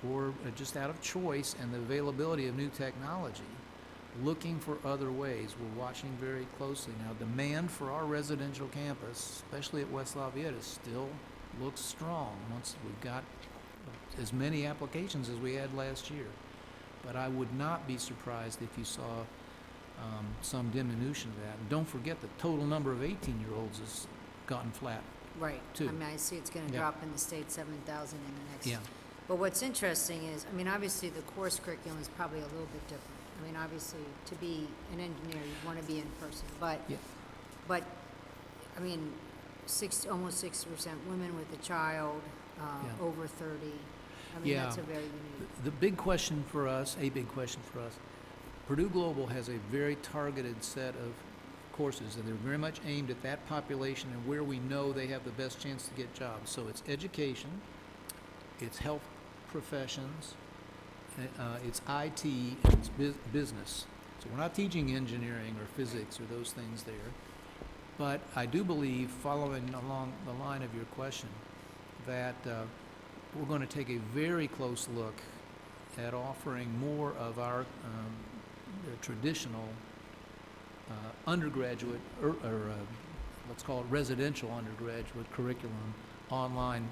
or just out of choice and the availability of new technology, looking for other ways. We're watching very closely. Now, demand for our residential campus, especially at West Lafayette, still looks strong once we've got as many applications as we had last year. But I would not be surprised if you saw some diminution of that. And don't forget the total number of 18-year-olds has gotten flat. Right. Too. I mean, I see it's going to Yeah. drop in the state 7,000 in the next. Yeah. But what's interesting is, I mean, obviously the course curriculum is probably a little bit different. I mean, obviously, to be an engineer, you want to be in person. But, Yeah. but I mean, almost 60% women with a child, Yeah. over 30. I mean, Yeah. that's a very unique. The big question for us, Purdue Global has a very targeted set of courses, and they're very much aimed at that population and where we know they have the best chance to get jobs. So it's education, it's health professions, it's IT, and it's business. So we're not teaching engineering or physics or those things there. But I do believe, following along the line of your question, that we're going to take a very close look at offering more of our traditional undergraduate, or let's call it residential undergraduate curriculum online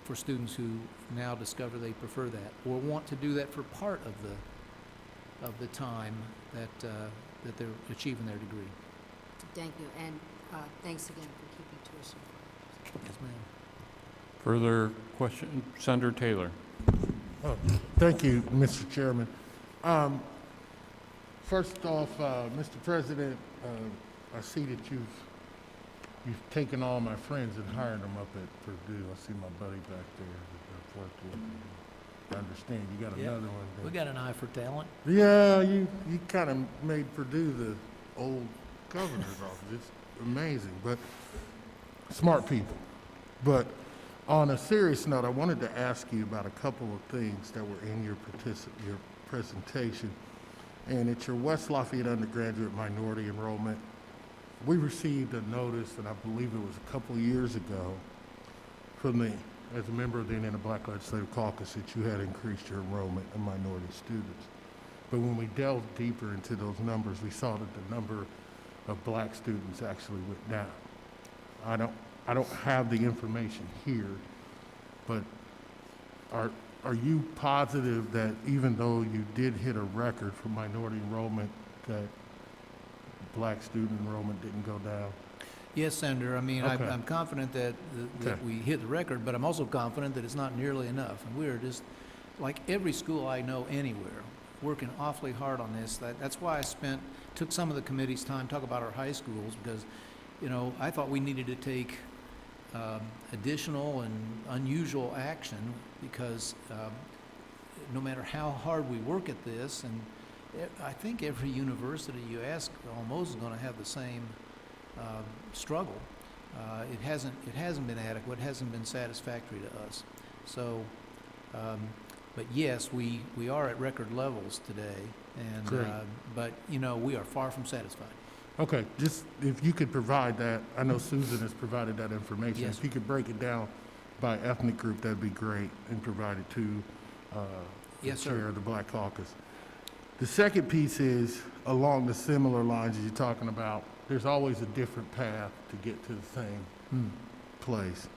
for students who now discover they prefer that, or want to do that for part of the time that they're achieving their degree. Thank you, and thanks again for keeping to us. Yes, ma'am. Further question, Senator Taylor. Oh, thank you, Mr. Chairman. First off, Mr. President, I see that you've taken all my friends and hired them up at Purdue. I see my buddy back there that I've worked with. I understand you got Yeah. another one. We got an eye for talent. Yeah, you kind of made Purdue the old governor's office. It's amazing, but smart people. But on a serious note, I wanted to ask you about a couple of things that were in your presentation. And it's your West Lafayette undergraduate minority enrollment. We received a notice, and I believe it was a couple of years ago, as a member of the Indiana Black Legislative Caucus, that you had increased your enrollment of minority students. But when we delved deeper into those numbers, we saw that the number of black students actually went down. I don't have the information here, but are you positive that even though you did hit a record for minority enrollment, that black student enrollment didn't go down? Yes, Senator. I mean, Okay. I'm confident that Okay. we hit the record, but I'm also confident that it's not nearly enough. And we're just, like every school I know anywhere, working awfully hard on this. That's why I took some of the committee's time to talk about our high schools, because, I thought we needed to take additional and unusual action, because no matter how hard we work at this, and I think every university you ask almost is going to have the same struggle. It hasn't been adequate, hasn't been satisfactory to us. So, but yes, we are at record levels today, and Great. but we are far from satisfied. Okay, just if you could provide that, I know Susan has provided that information. Yes. If you could break it down by ethnic group, that'd be great, and provide it to the Yes, sir. chair of the Black Caucus. The second piece is along the similar lines as you're talking about. There's always a different path to get to the same place.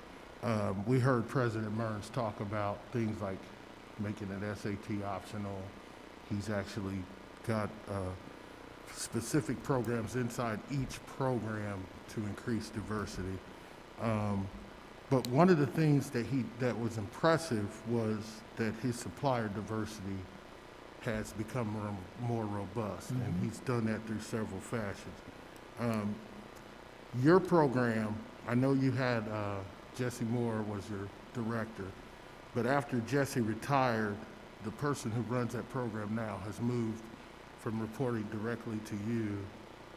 We heard President Mearns talk about things like making it SAT optional. He's actually got specific programs inside each program to increase diversity. But one of the things that was impressive was that his supplier diversity has become more robust, and he's done that through several fashions. Your program, I know you had Jesse Moore was your director, but after Jesse retired, the person who runs that program now has moved from reporting directly to you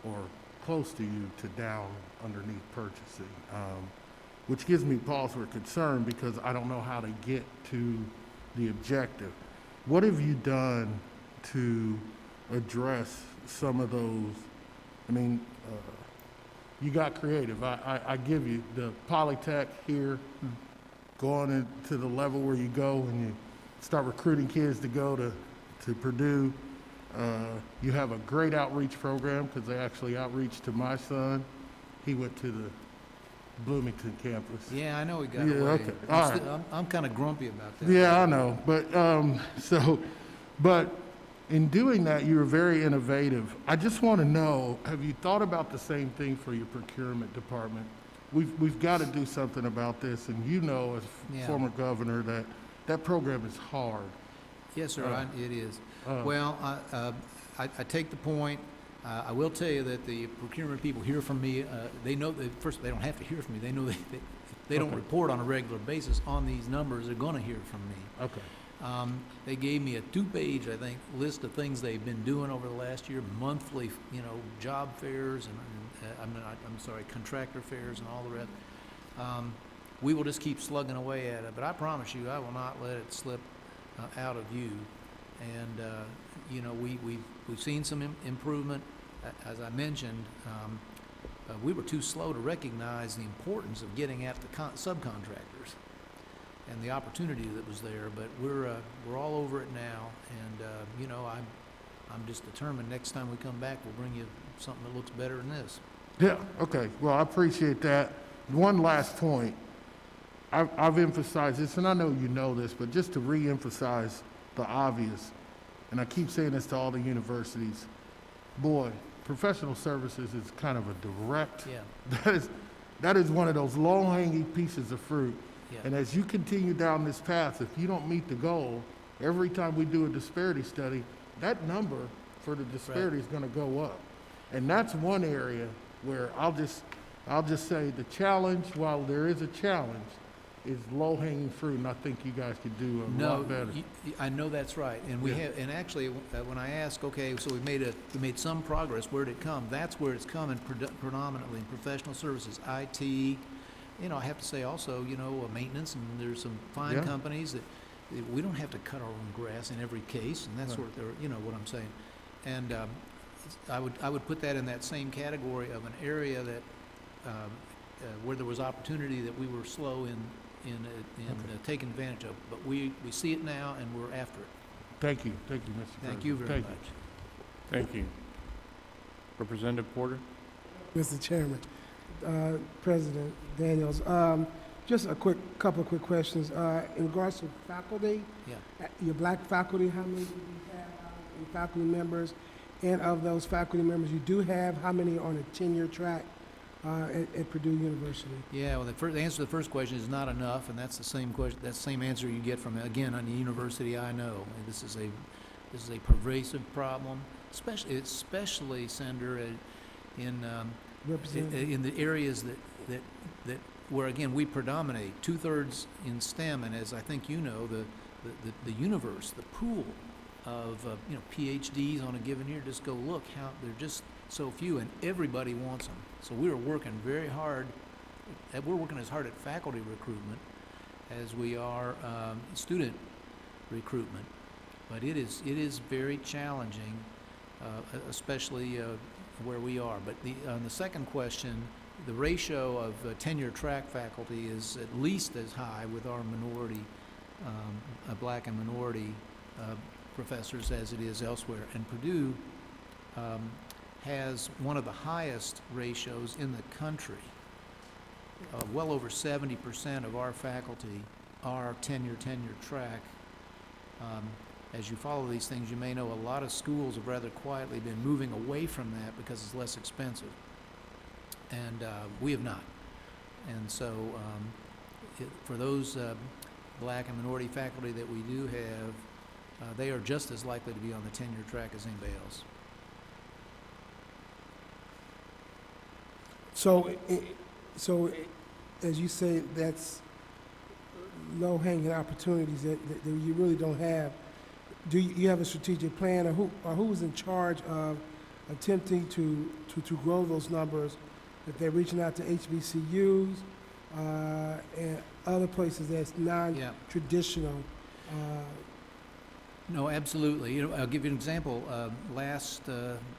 or close to you to down underneath purchasing, which gives me pause for concern because I don't know how to get to the objective. What have you done to address some of those? I mean, you got creative. I give you the Polytech here, going into the level where you go and you start recruiting kids to go to Purdue. You have a great outreach program because they actually outreach to my son. He went to the Bloomington campus. Yeah, I know he got Yeah, away. okay. All right. I'm kind of grumpy about that. Yeah, I know, but in doing that, you were very innovative. I just want to know, have you thought about the same thing for your procurement department? We've got to do something about this, and you know, as Yeah. former governor, that program is hard. Yes, sir, it is. uh, Well, I take the point. I will tell you that the procurement people hear from me. They know that, first, they don't have to hear from me. They know they don't Okay. report on a regular basis on these numbers. They're going to hear from me. Okay. They gave me a 2-page, I think, list of things they've been doing over the last year, monthly, job fairs and contractor fairs and all the rest. We will just keep slugging away at it, but I promise you, I will not let it slip out of view. And we've seen some improvement. As I mentioned, we were too slow to recognize the importance of getting at the subcontractors and the opportunity that was there. But we're all over it now, and I'm just determined next time we come back, we'll bring you something that looks better than this. Yeah, okay. Well, I appreciate that. One last point. I've emphasized this, and I know you know this, but just to re-emphasize the obvious, and I keep saying this to all the universities, boy, professional services is kind of a direct, Yeah, that is one of those low-hanging pieces of fruit. yeah. And as you continue down this path, if you don't meet the goal, every time we do a disparity study, that number for the disparity is going to go up. And that's one area where I'll just say the challenge, while there is a challenge, is low-hanging fruit, and I think you guys could do a lot better. I know that's right, and we Yeah. have. And actually, when I ask, okay, so we made some progress. Where did it come? That's where it's coming predominantly in professional services, IT. I have to say also, maintenance, and there's some fine Yeah. companies that we don't have to cut our own grass in every case, and that's Right. what I'm saying. And I would put that in that same category of an area that where there was opportunity that we were slow in taking advantage of. But we see it now, and we're after it. Thank you, Mr. President. Thank you very much. Thank you. Representative Porter? Mr. Chairman, President Daniels, just a couple of quick questions. In regards to faculty, Yeah. your black faculty, how many do you have in faculty members? And of those faculty members you do have, how many are on a tenure track at Purdue University? Yeah, well, the answer to the first question is not enough, and that's the same question. That's the same answer you get from, again, on the university I know. And this is a pervasive problem, especially Senator, in the areas that where, again, we predominate, 2/3 in STEM, and as I think you know, the universe, the pool of PhDs on a given year, just go look how they're just so few, and everybody wants them. So we're working very hard. We're working as hard at faculty recruitment as we are student recruitment. But it is very challenging, especially where we are. But on the second question, the ratio of tenure track faculty is at least as high with our minority, black and minority professors as it is elsewhere. And Purdue has one of the highest ratios in the country. well over 70% of our faculty are tenure track. As you follow these things, you may know a lot of schools have rather quietly been moving away from that because it's less expensive. And we have not. And so for those black and minority faculty that we do have, they are just as likely to be on the tenure track as anybody else. So, as you say, that's low-hanging opportunities that you really don't have. Do you have a strategic plan, or who's in charge of attempting to grow those numbers? If they're reaching out to HBCUs and other places that's non-traditional. No, absolutely. I'll give you an example.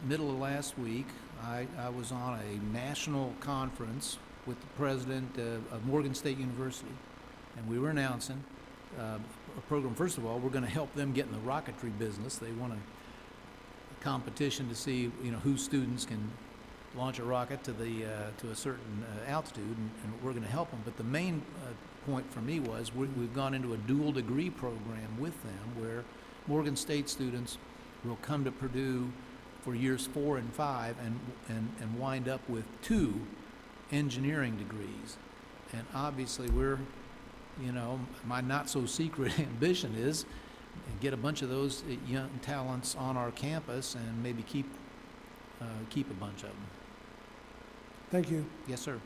Middle of last week, I was on a national conference with the president of Morgan State University, and we were announcing a program. First of all, we're going to help them get in the rocketry business. They want a competition to see, whose students can launch a rocket to a certain altitude, and we're going to help them. But the main point for me was we've gone into a dual degree program with them, where Morgan State students will come to Purdue for years 4 and 5 and wind up with 2 engineering degrees. And obviously my not so secret ambition is get a bunch of those young talents on our campus and maybe keep a bunch of them. Thank you. Yes, sir.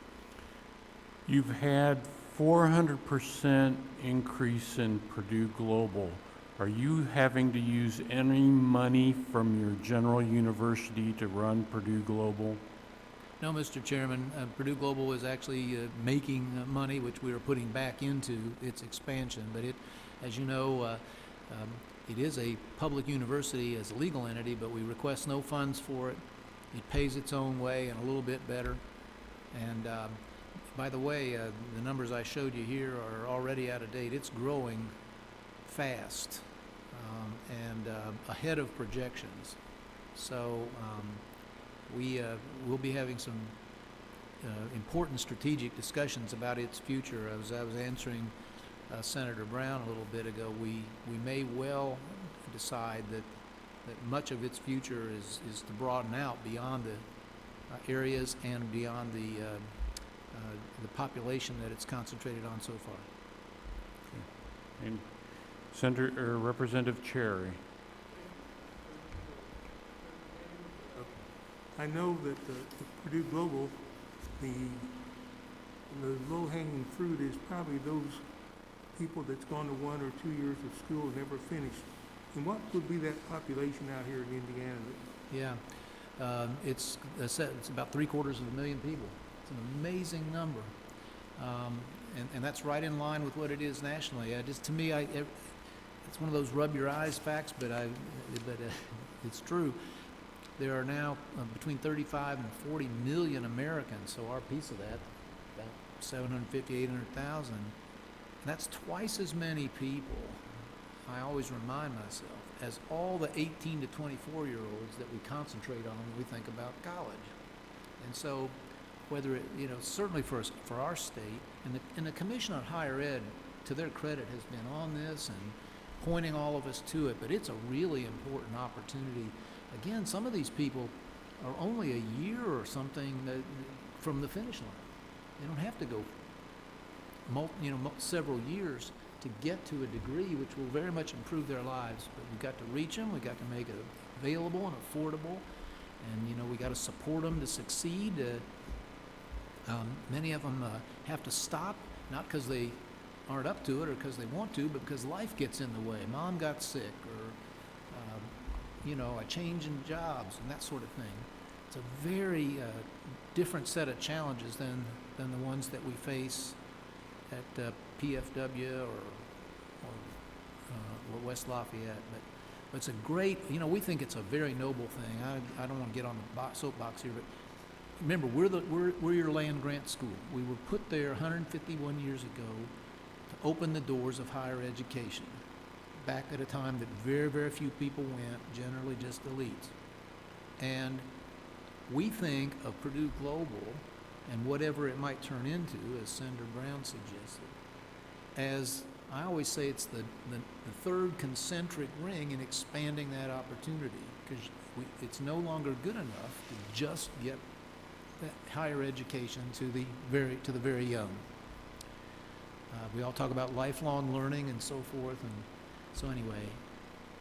You've had 400% increase in Purdue Global. Are you having to use any money from your general university to run Purdue Global? No, Mr. Chairman. Purdue Global is actually making money, which we are putting back into its expansion. But as you know, it is a public university as a legal entity, but we request no funds for it. It pays its own way and a little bit better. And by the way, the numbers I showed you here are already out of date. It's growing fast and ahead of projections. So we'll be having some important strategic discussions about its future. As I was answering Senator Brown a little bit ago, we may well decide that much of its future is to broaden out beyond the areas and beyond the population that it's concentrated on so far. Okay. And Senator Representative Cherry. I know that the Purdue Global, the low-hanging fruit is probably those people that's gone to 1 or 2 years of school and never finished. And what would be that population out here in Indiana? Yeah, it's about 750,000 people. It's an amazing number, and that's right in line with what it is nationally. To me, it's one of those rub your eyes facts, but it's true. There are now between 35 and 40 million Americans, so our piece of that, about 750, 800,000. And that's twice as many people, I always remind myself, as all the 18 to 24-year-olds that we concentrate on when we think about college. And so whether it, certainly for our state, and the Commission on Higher Ed, to their credit, has been on this and pointing all of us to it, but it's a really important opportunity. Again, some of these people are only a year or something from the finish line. They don't have to go several years to get to a degree, which will very much improve their lives. But we've got to reach them, we've got to make it available and affordable, and we got to support them to succeed. Many of them have to stop, not because they aren't up to it or because they want to, but because life gets in the way. Mom got sick, or a change in jobs and that sort of thing. It's a very different set of challenges than the ones that we face at PFW or West Lafayette. But it's a great, we think it's a very noble thing. I don't want to get on the soapbox here, but remember, we're your land grant school. We were put there 151 years ago to open the doors of higher education, back at a time that very, very few people went, generally just elites. And we think of Purdue Global and whatever it might turn into, as Senator Brown suggested, as I always say, it's the third concentric ring in expanding that opportunity, because it's no longer good enough to just get that higher education to the very young. We all talk about lifelong learning and so forth, and so anyway,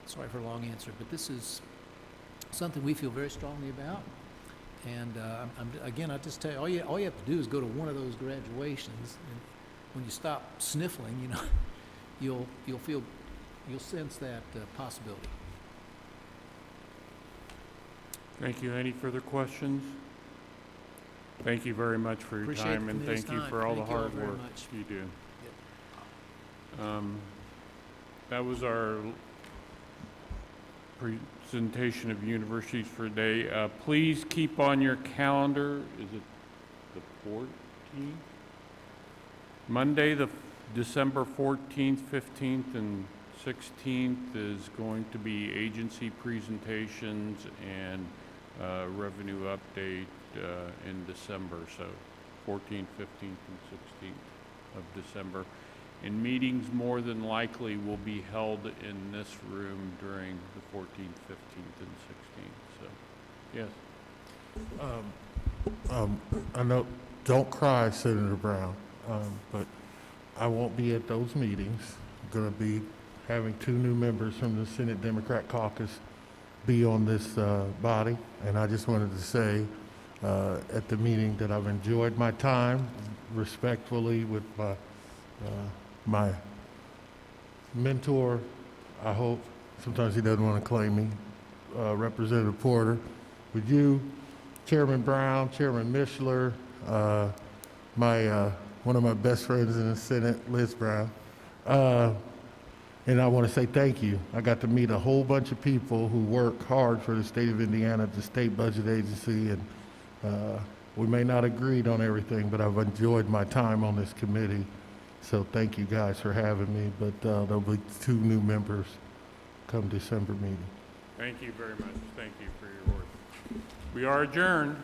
sorry for a long answer, but this is something we feel very strongly about. And again, I just tell you, all you have to do is go to one of those graduations, and when you stop sniffling, you know, you'll sense that possibility. Thank you. Any further questions? Thank you very much for your Appreciate time, the and committee's thank you time. for all the Thank you all hard very work much. you do. That was our presentation of universities for today. Please keep on your calendar, is it the 14th? Monday, December 14th, 15th, and 16th is going to be agency presentations and revenue update in December, so 14th, 15th, and 16th of December. And meetings more than likely will be held in this room during the 14th, 15th, and 16th, so, yes. I know, don't cry, Senator Brown, but I won't be at those meetings. I'm going to be having 2 new members from the Senate Democrat Caucus be on this body, and I just wanted to say at the meeting that I've enjoyed my time respectfully with my mentor, I hope, sometimes he doesn't want to claim me, Representative Porter, with you, Chairman Brown, Chairman Mishler, one of my best friends in the Senate, Liz Brown. And I want to say thank you. I got to meet a whole bunch of people who work hard for the state of Indiana, the state budget agency, and we may not agreed on everything, but I've enjoyed my time on this committee. So thank you guys for having me, but there'll be 2 new members come December meeting. Thank you very much. Thank you for your work. We are adjourned.